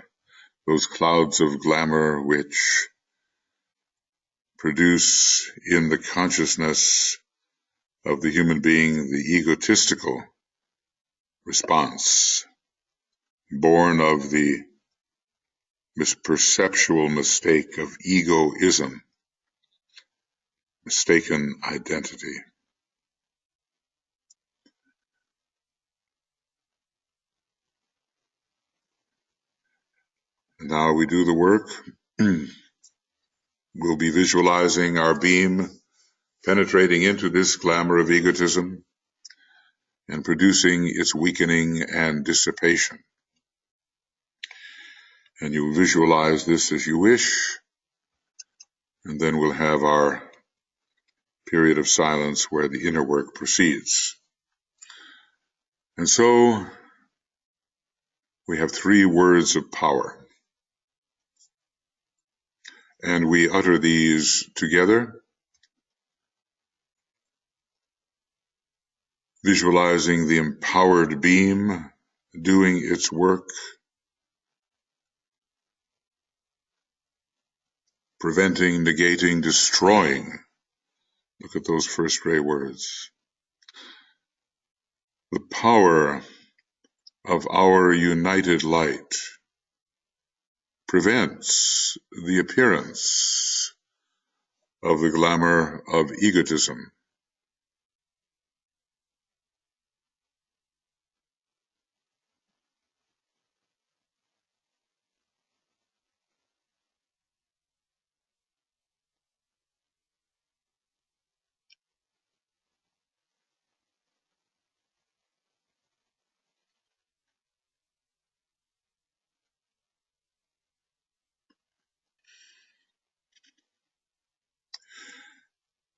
those clouds of glamour which produce in the consciousness of the human being the egotistical response, born of the misperceptual mistake of egoism, mistaken identity. And now we do the work. We'll be visualizing our beam penetrating into this glamour of egotism and producing its weakening and dissipation. And you'll visualize this as you wish, and then we'll have our period of silence where the inner work proceeds. And so we have three words of power. and we utter these together, visualizing the empowered beam doing its work, preventing, negating, destroying. Look at those first gray words. The power of our united light prevents the appearance of the glamour of egotism.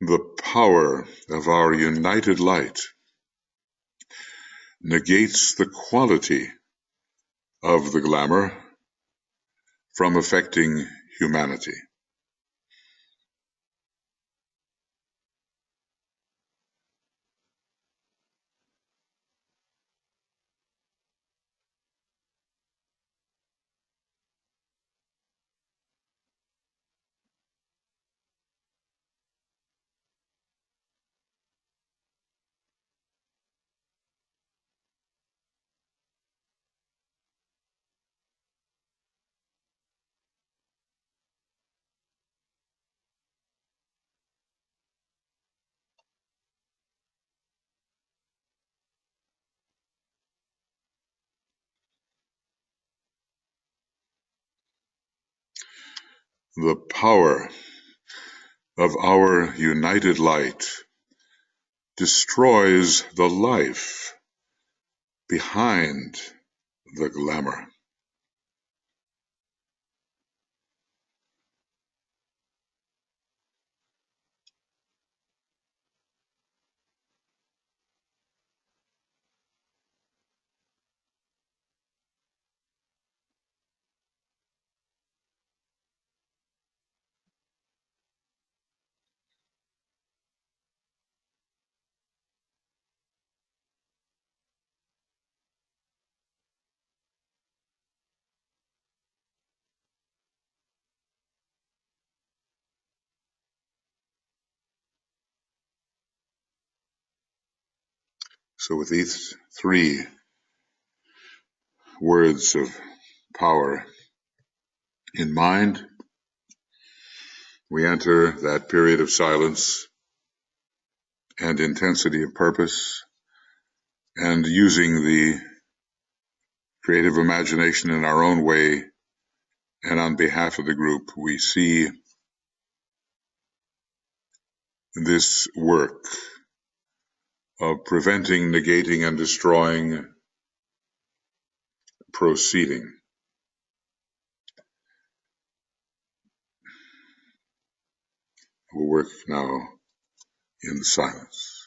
The power of our united light negates the quality of the glamour from affecting humanity. The power of our united light destroys the life behind the glamour. So with these three words of power in mind, we enter that period of silence and intensity of purpose, and using the creative imagination in our own way and on behalf of the group, we see this work of preventing, negating, and destroying proceeding. We'll work now in silence.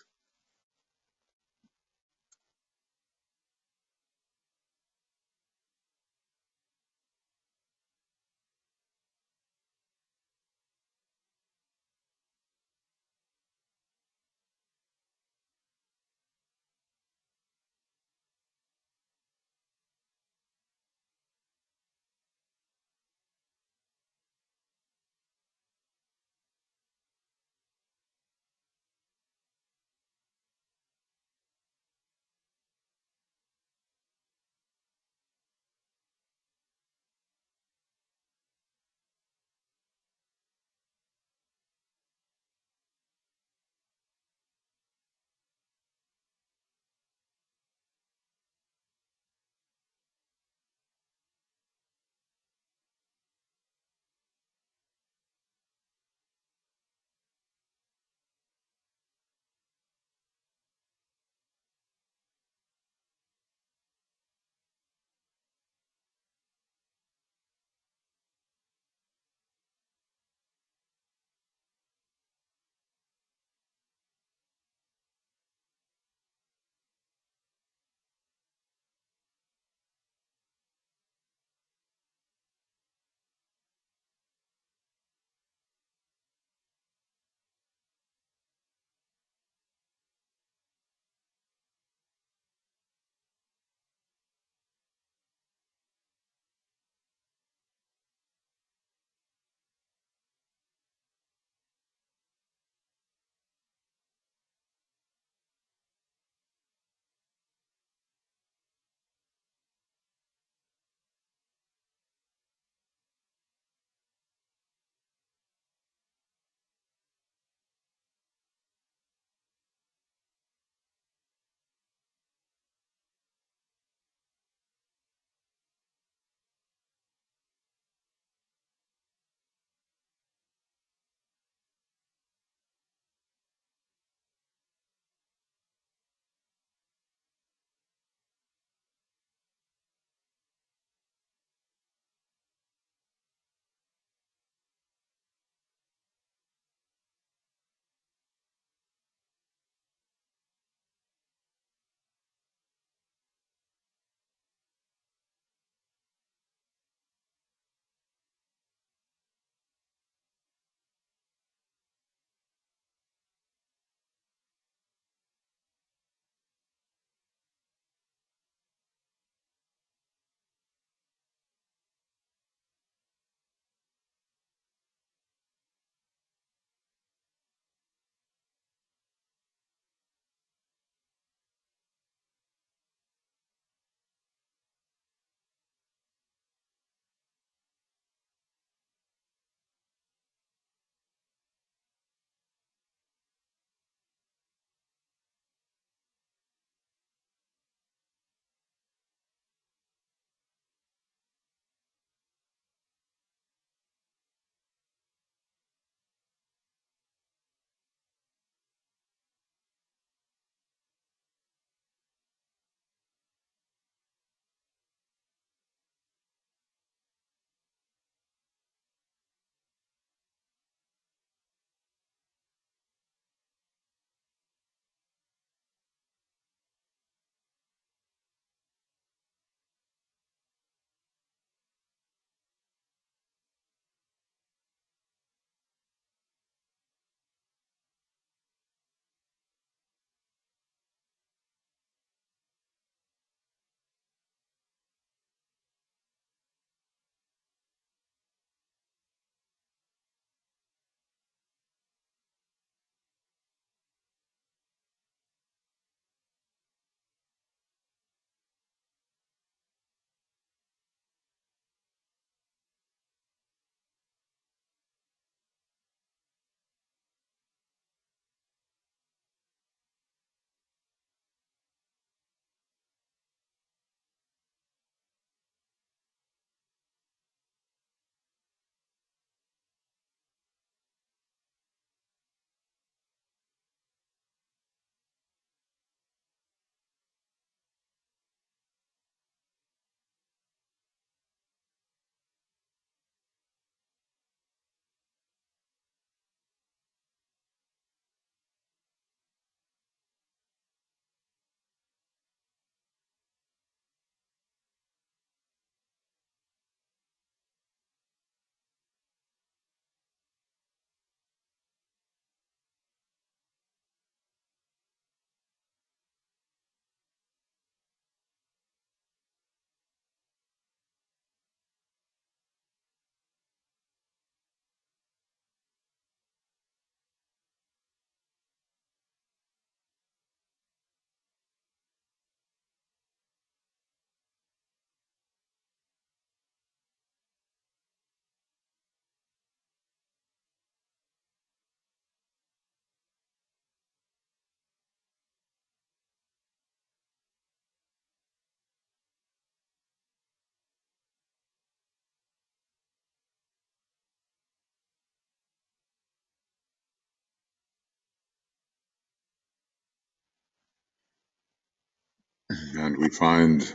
and we find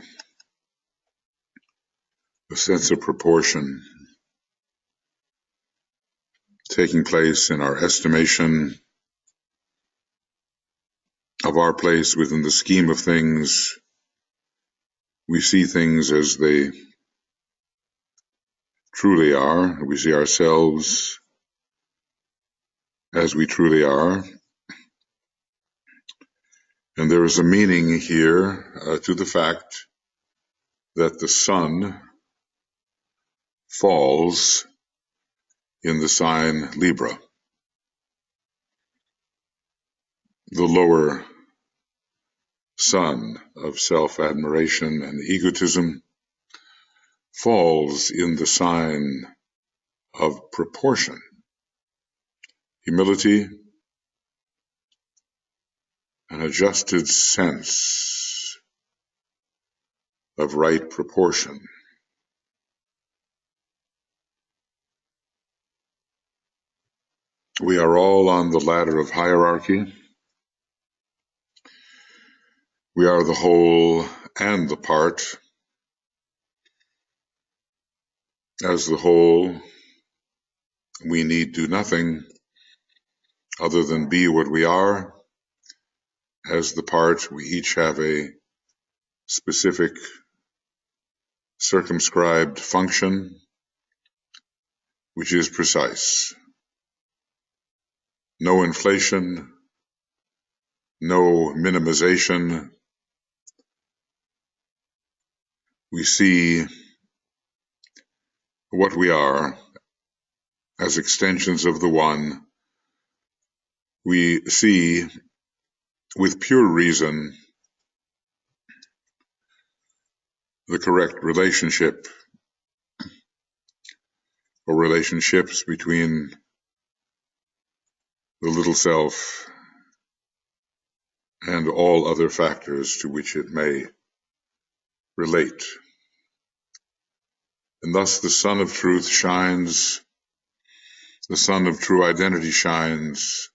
a sense of proportion taking place in our estimation of our place within the scheme of things. We see things as they truly are. We see ourselves as we truly are. And there is a meaning here to the fact that the sun falls in the sign Libra. The lower sun of self-admiration and egotism falls in the sign of proportion, humility, an adjusted sense of right proportion. We are all on the ladder of hierarchy. We are the whole and the part. As the whole, we need do nothing other than be what we are. As the part, we each have a specific circumscribed function, which is precise. No inflation, no minimization. We see what we are as extensions of the One. We see with pure reason the correct relationship or relationships between the little self and all other factors to which it may relate. And thus the sun of truth shines, the sun of true identity shines,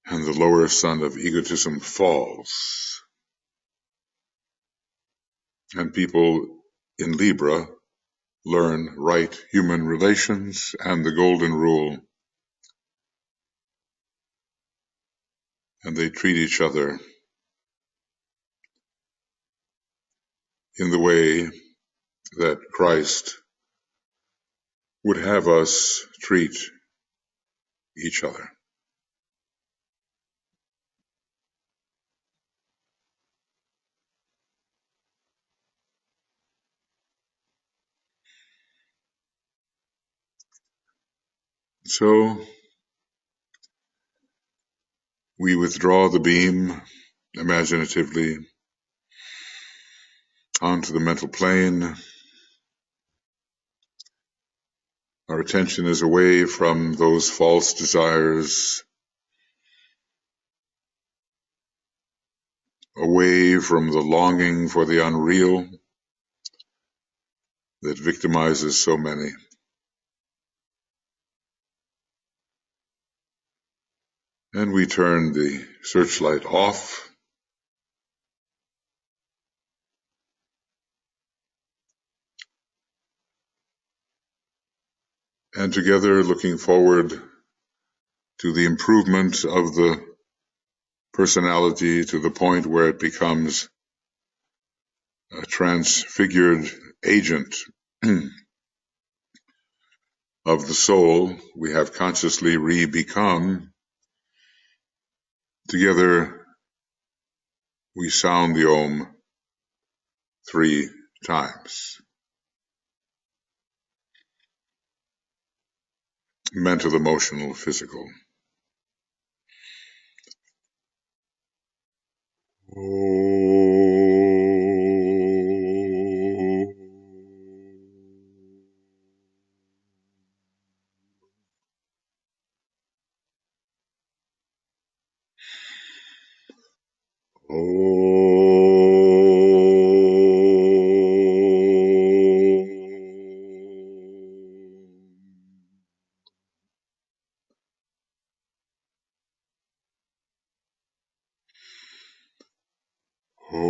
and the lower sun of egotism falls. And people in Libra learn right human relations and the golden rule, and they treat each other in the way that Christ would have us treat each other. So we withdraw the beam imaginatively onto the mental plane. Our attention is away from those false desires, away from the longing for the unreal that victimizes so many. And we turn the searchlight off, and together looking forward to the improvement of the personality to the point where it becomes a transfigured agent of the soul we have consciously re-become. Together we sound the Om 3 times. Mental, emotional, physical. And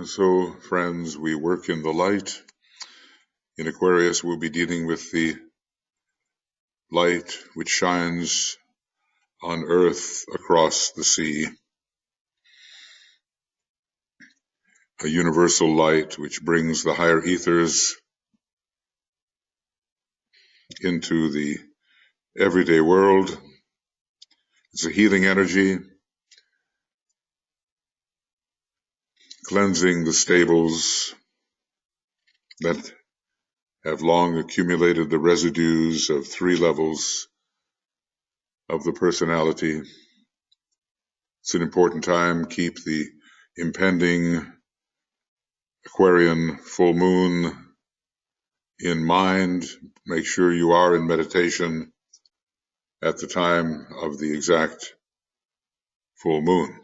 so, friends, we work in the light. In Aquarius, we'll be dealing with the light which shines on earth across the sea, a universal light which brings the higher ethers into the everyday world. It's a healing energy, cleansing the stables that have long accumulated the residues of 3 levels of the personality. It's an important time. Keep the impending Aquarian full moon in mind. Make sure you are in meditation at the time of the exact full moon.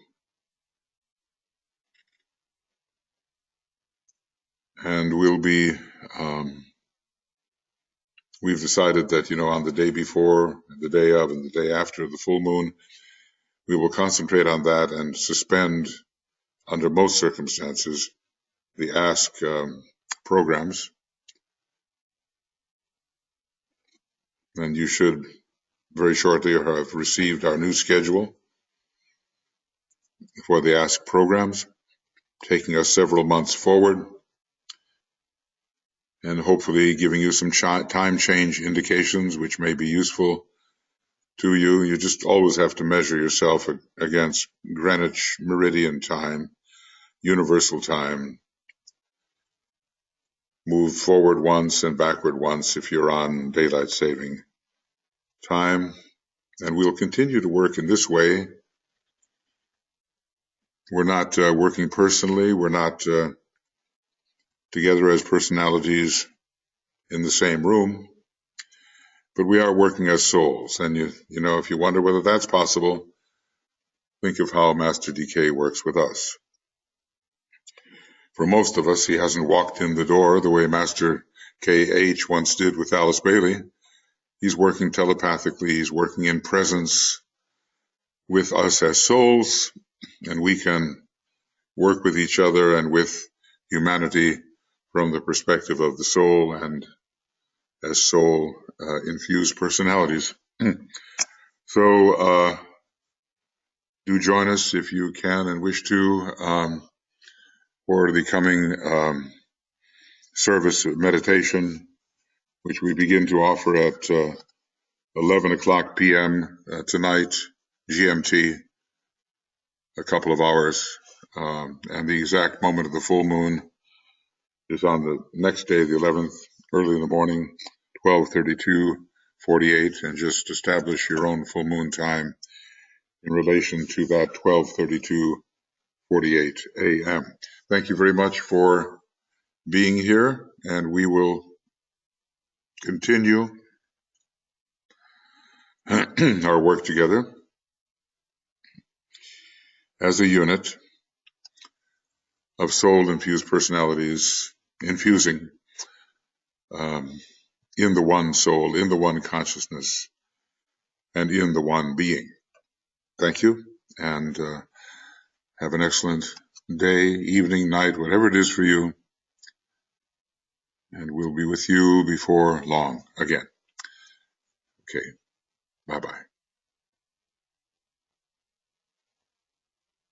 And we've decided that, on the day before, the day of, and the day after the full moon, we will concentrate on that and suspend, under most circumstances, the Ask programs. And you should very shortly have received our new schedule for the Ask programs, taking us several months forward and hopefully giving you some time change indications which may be useful to you. You just always have to measure yourself against Greenwich Meridian time, universal time. Move forward once and backward once if you're on daylight saving time. And we'll continue to work in this way. We're not working personally. We're not together as personalities in the same room, but we are working as souls. And if you wonder whether that's possible, think of how Master DK works with us. For most of us, he hasn't walked in the door the way Master KH once did with Alice Bailey. He's working telepathically. He's working in presence with us as souls, and we can work with each other and with humanity from the perspective of the soul and as soul infused personalities. So do join us if you can and wish to for the coming service of meditation, which we begin to offer at 11 o'clock p.m. Tonight, GMT, a couple of hours. And the exact moment of the full moon is on the next day, the 11th, early in the morning, 12:32:48, and just establish your own full moon time in relation to that 12:32:48 a.m. Thank you very much for being here, and we will continue our work together as a unit of soul-infused personalities, infusing in the one soul, in the one consciousness, and in the one being. Thank you, and have an excellent day, evening, night, whatever it is for you, and we'll be with you before long again. Okay, bye-bye.